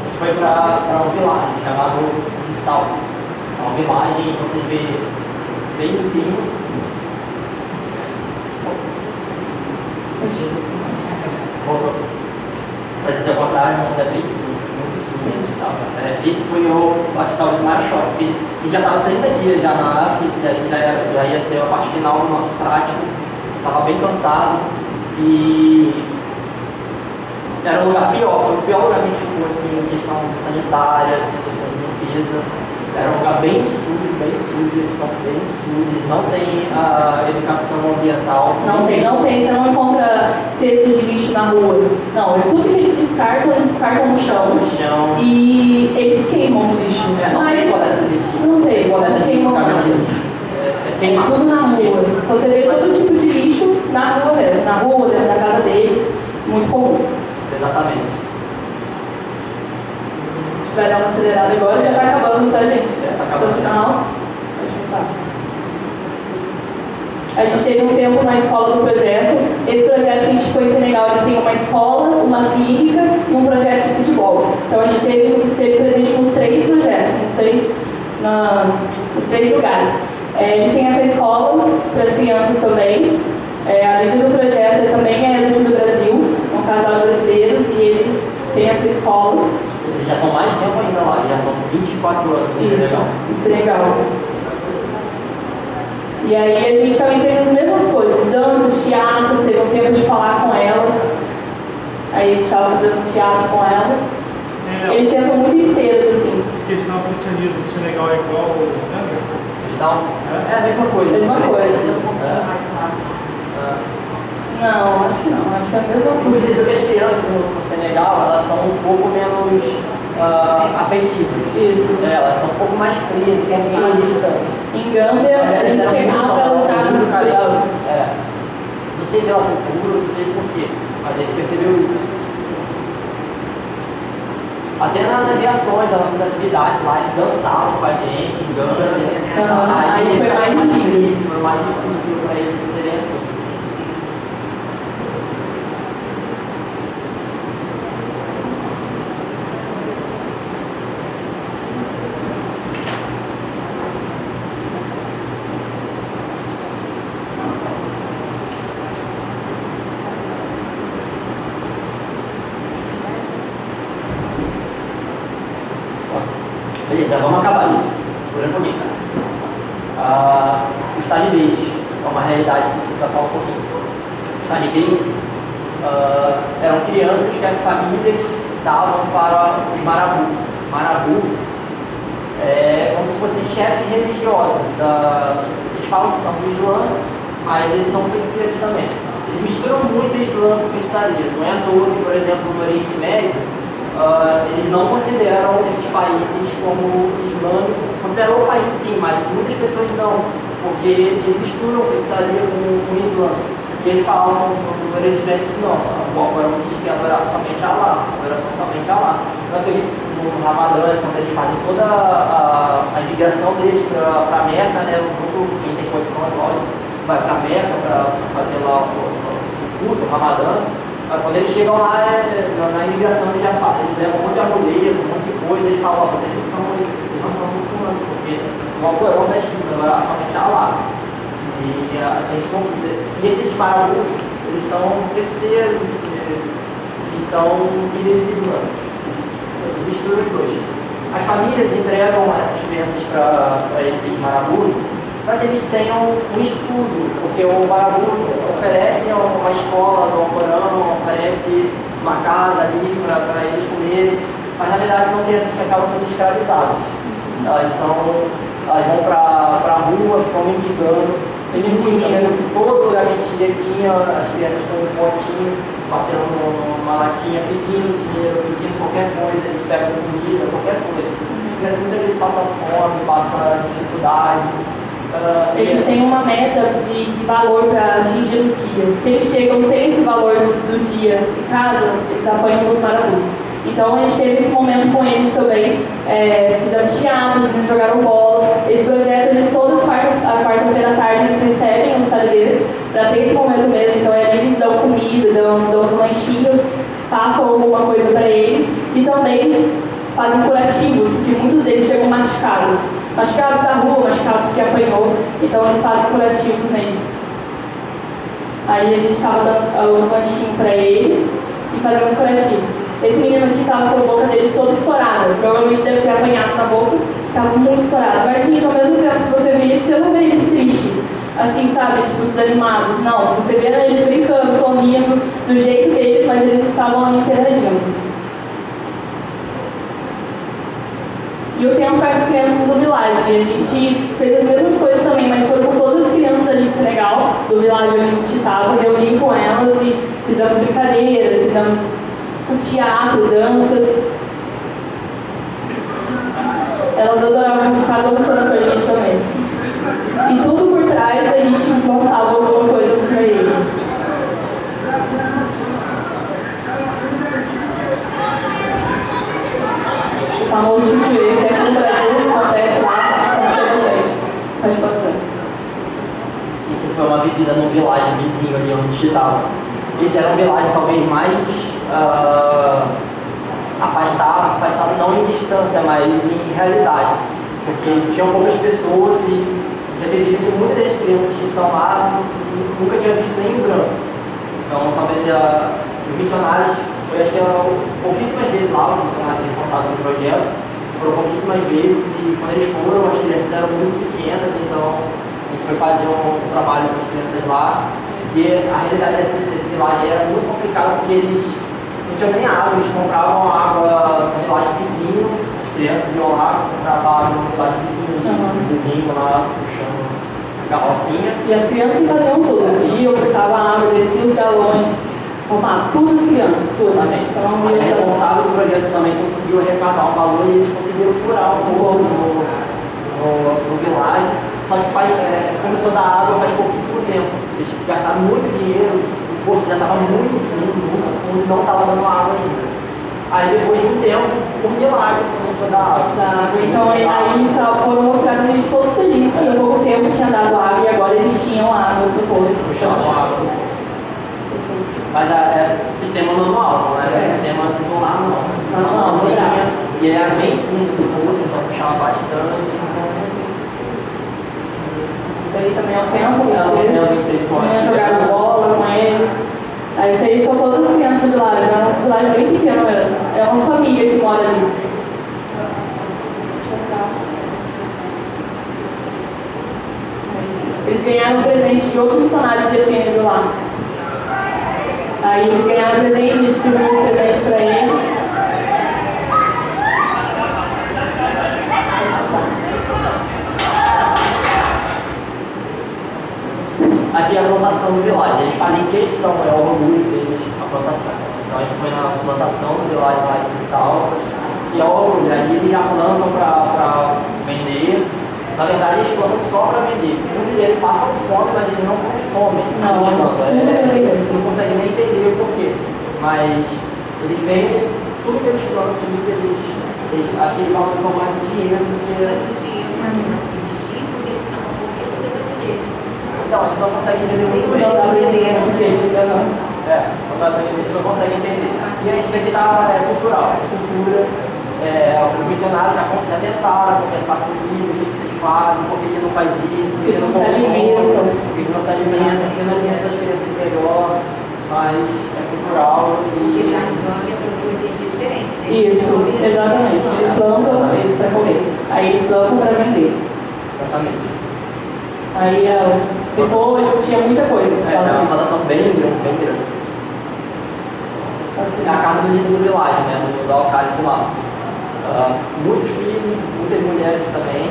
gente foi para uma vilagem chamada Bissau. É uma vilagem que vocês veem bem limpinho. Para dizer o contrário, mas é bem sujo, muito sujo. Esse foi acho que talvez o maior choque, porque a gente já estava 30 dias já na África, esse daí já ia ser a parte final do nosso prático, estava bem cansado e era um lugar pior, foi o pior lugar que a gente ficou assim, em questão sanitária, em questão de limpeza. Era um lugar bem sujo, eles são bem sujos, não tem a educação ambiental. Não tem, você não encontra cestas de lixo na rua. Não, tudo que eles descartam no chão. E eles queimam o lixo. Não tem coleta seletiva. Não tem caminhão de lixo. Queimado. Tudo na rua. Então você vê todo tipo de lixo na rua mesmo, dentro da casa deles, muito comum. Exatamente. Vai dar uma acelerada agora, já está acabando, tá, gente? Tá acabando. No final, pode começar. A gente teve um tempo na escola do projeto. Esse projeto que a gente foi em Senegal, eles têm uma escola, uma clínica e um projeto de futebol. Então a gente esteve presente nos 3 projetos, nos 3 lugares. Eles têm essa escola para as crianças também. A líder do projeto também é daqui do Brasil, um casal de brasileiros, e eles têm essa escola. Eles já estão mais tempo ainda lá, já estão 24 anos. Isso é legal. E aí a gente também tem as mesmas coisas, danças, teatro, teve um tempo de falar com elas. Aí a gente estava fazendo teatro com elas. Eles sentam muito esteiras, assim. A questão do cristianismo do Senegal é igual ao Gâmbia? É a mesma coisa. Não, acho que não. Acho que é a mesma coisa. Inclusive porque as crianças no Senegal, elas são um pouco menos afetivas. Isso. Elas são um pouco mais frias, um pouco mais distantes. Em Gâmbia, a gente chegava para lutar no carinhoso. Não sei pela cultura, não sei porquê, mas a gente percebeu isso. Até nas reações das nossas atividades lá, eles dançavam com a gente, em Gâmbia. Aí foi mais difícil. Foi mais difícil para eles serem assim. Beleza, vamos acabar isso. Segura um pouquinho, cara. Os talibês é uma realidade que a gente precisa falar um pouquinho. Os talibês eram crianças que as famílias davam para os marabus. Marabus é como se fossem chefes religiosos. Eles falam que são do Islã, mas eles são feiticeiros também. Eles misturam muito Islã com feitiçaria. Não é à toa que, por exemplo, no Oriente Médio, eles não consideram esses países como islâmicos. Consideram o país sim, mas muitas pessoas não, porque eles misturam feitiçaria com o Islã. E eles falam no Oriente Médio que não, o Alcorão diz que adorar somente a Allah, adoração somente a Allah. Tanto que no Ramadã, quando eles fazem toda a imigração deles para a Meca, né, quem tem condições, lógico, vai para a Meca para fazer lá o culto, o Ramadã. Quando eles chegam lá, na imigração, eles já falam, eles levam um monte de amuleto, um monte de coisa, eles falam, vocês não são muçulmanos, porque no Alcorão está escrito, agora somente Allah. E a gente confunde. E esses marabus, eles são feiticeiros, que são líderes islâmicos, eles misturam os dois. As famílias entregam essas crianças para esses marabus, para que eles tenham um estudo, porque o marabu oferece uma escola do Alcorão, oferece uma casa ali para eles comerem, mas na verdade são crianças que acabam sendo escravizadas. Elas vão para a rua, ficam mendigando, tem muito, todo lugar que tinha as crianças com um potinho, batendo numa latinha, pedindo dinheiro, pedindo qualquer coisa, eles pegam comida, qualquer coisa. As crianças muitas vezes passam fome, passam dificuldade. Eles têm uma meta de valor para atingir no dia. Se eles chegam sem esse valor do dia em casa, eles apanham nos marabus. Então a gente teve esse momento com eles também, fizemos teatro, os meninos jogaram bola. Esse projeto, eles todas a quarta-feira à tarde, eles recebem os talibês para ter esse momento mesmo. Então eles dão comida, dão os lanchinhos, passam alguma coisa para eles e também fazem curativos, porque muitos deles chegam machucados da rua, machucados porque apanhou, então eles fazem curativos neles. Aí a gente estava dando os lanchinhos para eles e fazendo os curativos. Esse menino aqui estava com a boca dele toda estourada, provavelmente deve ter apanhado na boca, estava muito estourado. Mas, gente, ao mesmo tempo que você vê isso, você não vê eles tristes, assim, sabe, tipo, desanimados. Não, você vê eles brincando, sorrindo, do jeito deles, mas eles estavam ali interagindo. E o tempo com as crianças do Village. A gente fez as mesmas coisas também, mas foram com todas as crianças ali de Senegal, do Village onde a gente estava, reuni com elas e fizemos brincadeiras, fizemos teatro, danças. Elas adoravam ficar dançando com a gente também. E tudo por trás a gente lançava alguma coisa para eles. O famoso chuchuê, que aqui no Brasil acontece lá, aconteceu bastante. Pode passar. Isso foi uma visita no Village vizinho ali onde a gente estava. Esse era um Village talvez mais afastado não em distância, mas em realidade. Porque tinham poucas pessoas e você acredita que muitas das crianças que estão lá nunca tinham visto nem branco. Então talvez os missionários, foi acho que pouquíssimas vezes lá, o missionário responsável do projeto, foram pouquíssimas vezes e quando eles foram, as crianças eram muito pequenas, então a gente foi fazer um trabalho com as crianças lá. E a realidade desse Village era muito complicada porque eles não tinham nem água, eles compravam água no Village vizinho, as crianças iam lá, compravam água no Village vizinho, de burrinho lá, puxando a carrocinha. E as crianças faziam tudo, iam, buscavam água, desciam os galões, compravam tudo as crianças, tudo. Então, a responsável do projeto também conseguiu arrecadar um valor e eles conseguiram furar um poço no Village. Só que começou a dar água faz pouquíssimo tempo. Eles gastaram muito dinheiro, o poço já estava muito fundo e não estava dando água ainda. Aí depois de um tempo, por milagre, começou a dar água. Então aí foram mostrar pra gente todos felizes que em pouco tempo tinha dado água e agora eles tinham água pro poço. Puxavam água. Mas sistema manual, não era sistema de solar não. Manual, e era bem fundo esse poço, então puxava bastante. Isso aí também é o tempo, jogar bola com eles. Aí isso aí são todas as crianças do Village, é um Village bem pequeno mesmo. É uma família que mora ali. Eles ganharam um presente de outro missionário que já tinha ido lá. Aí eles ganharam presente, a gente distribuiu os presentes para eles. Aqui é a plantação do Village, eles fazem questão, é o orgulho deles a plantação. Então a gente foi na plantação do Village lá de Salvas e é o orgulho, aí eles já plantam para vender. Na verdade eles plantam só para vender. Muitos deles passam fome, mas eles não consomem. Eles não conseguem nem entender o porquê. Mas eles vendem tudo que eles plantam, tudo que eles acho que eles valorizam mais o dinheiro do que não se vestir, porque senão vão comer tudo do dinheiro. Então, a gente não consegue entender muito bem. Não dá para entender. Não dá pra entender, a gente não consegue entender. E a gente vê que é cultural, cultura. Os missionários já tentaram conversar comigo, o que vocês fazem, por que não faz isso, por que não consome, por que não se alimenta, por que não alimenta essas crianças melhor, mas é cultural Porque e. já em Gâmbia a cultura é diferente, né? Isso, exatamente. Eles plantam isso para comer. Aí eles plantam para vender. Exatamente. Aí tinha muita coisa. É uma plantação bem grande. É a casa do líder do Village, né? Do alcalde de lá. Muitos filhos, muitas mulheres também.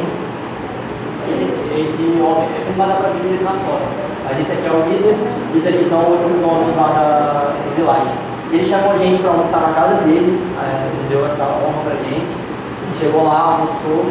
Esse homem, não vai dar pra ver ele na foto. Mas esse aqui é o líder, esses aqui são outros homens lá do Village. Ele chamou a gente para almoçar na casa dele, deu essa honra pra gente. A gente chegou lá, almoçou.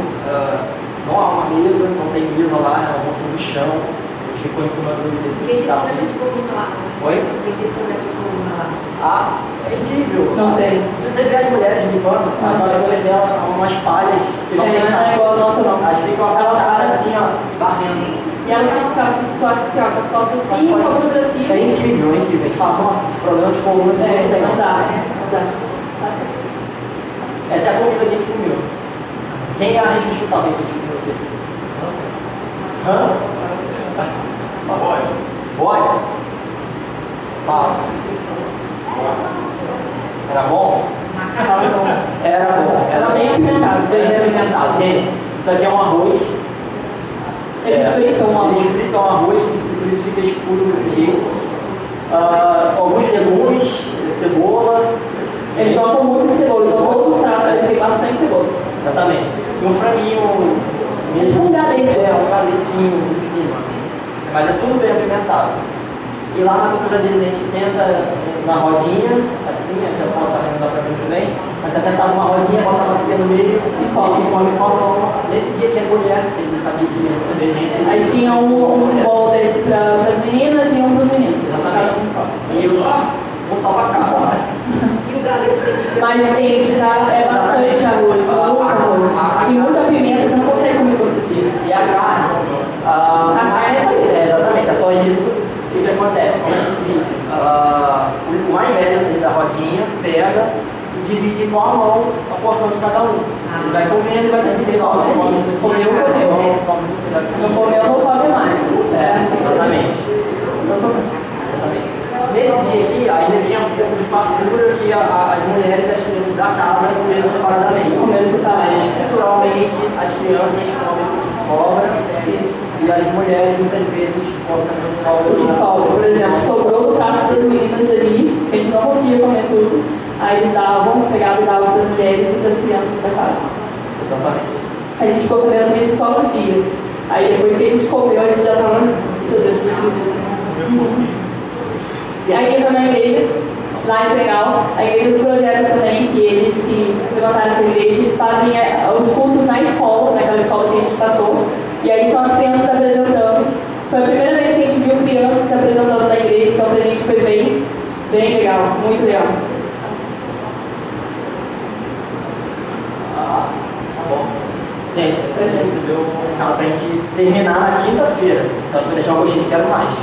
Não há uma mesa, não tem mesa lá, é uma moça no chão, a gente ficou em cima desse Quem tem carro. problema de coluna lá? Oi? Quem tem problema de coluna lá? Ah, é incrível. Não tem. Se você vê as mulheres limpando, as vassouras dela são umas palhas que não tem Mas não é nada. igual a nossa, não. Elas ficam abaixadas assim, ó, varrendo. E elas ficam com assim, ó, com as costas assim, com a bunda pra cima. É incrível, é incrível. A gente fala, nossa, os problemas de coluna que não tem. Não dá, não dá. Essa é a comida que a gente comeu. Quem é a gente chutar o que a gente comeu aqui? Hã? Bode? Fala. Era bom? Era bom. Era bem apimentado. Bem apimentado. Gente, isso aqui é um arroz. Eles fritam o arroz. Eles fritam arroz, por isso fica escuro desse jeito. Alguns legumes, cebola. Eles gostam muito de cebola, então todos os pratos ele tem bastante cebola. Exatamente. E um franguinho mesmo. Um galeto. Um galetinho em cima. Mas é tudo bem apimentado. E lá na cultura deles a gente senta na rodinha, assim, aqui a foto também não dá pra ver muito bem, mas é sentado numa rodinha, bota a bacia no meio e come com a mão. Nesse dia tinha mulher, porque ele sabia que ia receber gente. Aí tinha um bol desse para as meninas e um para os meninos. Exatamente. E eu vou salvar a casa. E o galeto que Mas enche, tá? É bastante arroz, muito arroz. E muita pimenta, você não consegue comer quanto precisa. E a carne? A carne é só isso. Exatamente, é só isso. E o que acontece? Como a gente divide? O mais velho da rodinha pega e divide com a mão a porção de cada um. Ele vai comendo e vai dividindo. Come isso aqui, Comeu. come esse pedacinho. Não comeu, não come mais. Exatamente. Nesse dia aqui, ainda tinha um pouco de fartura que as mulheres e as crianças da casa comeram separadamente. Mas, culturalmente, as crianças comem o que sobra e as mulheres, muitas vezes, comem também o O que sobra, por exemplo, sobrou do prato das meninas ali, que a gente não conseguia comer tudo, aí eles pegavam e davam para as mulheres e para as crianças da casa. Exatamente. A gente ficou sabendo disso só no dia. Aí depois que a gente comeu, a gente já estava tudo esse tipo de... E aí entra na igreja, lá em Senegal, a igreja do projeto também, que eles que levantaram essa igreja, eles fazem os cultos na escola, naquela escola que a gente passou, e aí são as crianças apresentando. Foi a primeira vez que a gente viu crianças se apresentando na igreja, então pra gente foi bem legal, muito legal. Tá bom. Gente, a gente recebeu um recado pra gente terminar na quinta-feira, então a gente vai deixar o gostinho de quero mais.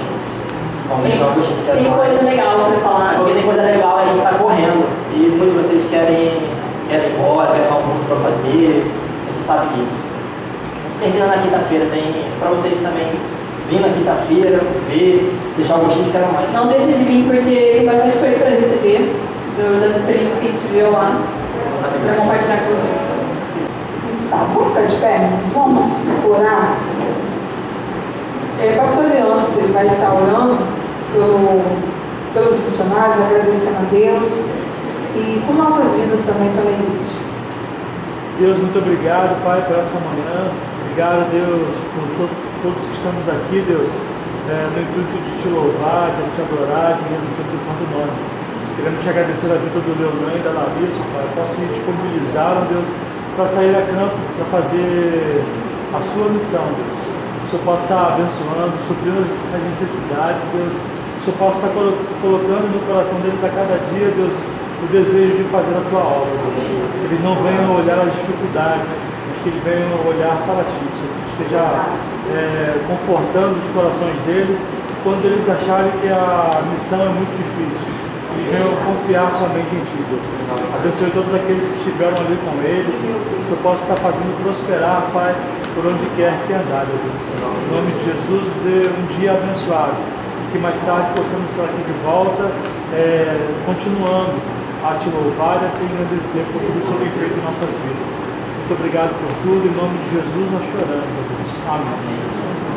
Vamos deixar o gostinho de quero mais. Tem coisa legal pra falar. Porque tem coisa legal, a gente está correndo. E muitos de vocês querem ir embora, querem almoço para fazer. A gente sabe disso. A gente termina na quinta-feira, tem para vocês também vir na quinta-feira, ver, deixar o gostinho de quero mais. Não deixe de vir, porque tem bastante coisa para receber das experiências que a gente viu lá, para compartilhar com vocês. Tá, vamos ficar de pé, irmãos? Vamos orar. Pastor Leandro, ele vai estar orando pelos missionários, agradecendo a Deus e por nossas vidas também pela igreja. Deus, muito obrigado, Pai, por essa manhã. Obrigado, Deus, por todos que estamos aqui, Deus, no intuito de te louvar, de te adorar, de agradecer pelo santo nome. Queremos te agradecer a vida do Leonã e da Larissa, Pai, posso disponibilizaram, Deus, para sair a campo, para fazer a sua missão, Deus. O Senhor possa estar abençoando, suprindo as necessidades, Deus. O Senhor possa estar colocando no coração deles a cada dia, Deus, o desejo de fazer a tua obra, Deus. Eles não venham olhar as dificuldades, mas que eles venham olhar para ti. O Senhor esteja confortando os corações deles quando eles acharem que a missão é muito difícil. Eles venham confiar somente em ti, Deus. Abençoe todos aqueles que estiveram ali com eles. Que o Senhor possa estar fazendo prosperar, Pai, por onde quer que andar, Deus. Em nome de Jesus, dê um dia abençoado. Que mais tarde possamos estar aqui de volta, continuando a te louvar e a te agradecer por tudo que o Senhor tem feito em nossas vidas. Muito obrigado por tudo. Em nome de Jesus, nós choramos, Deus. Amém.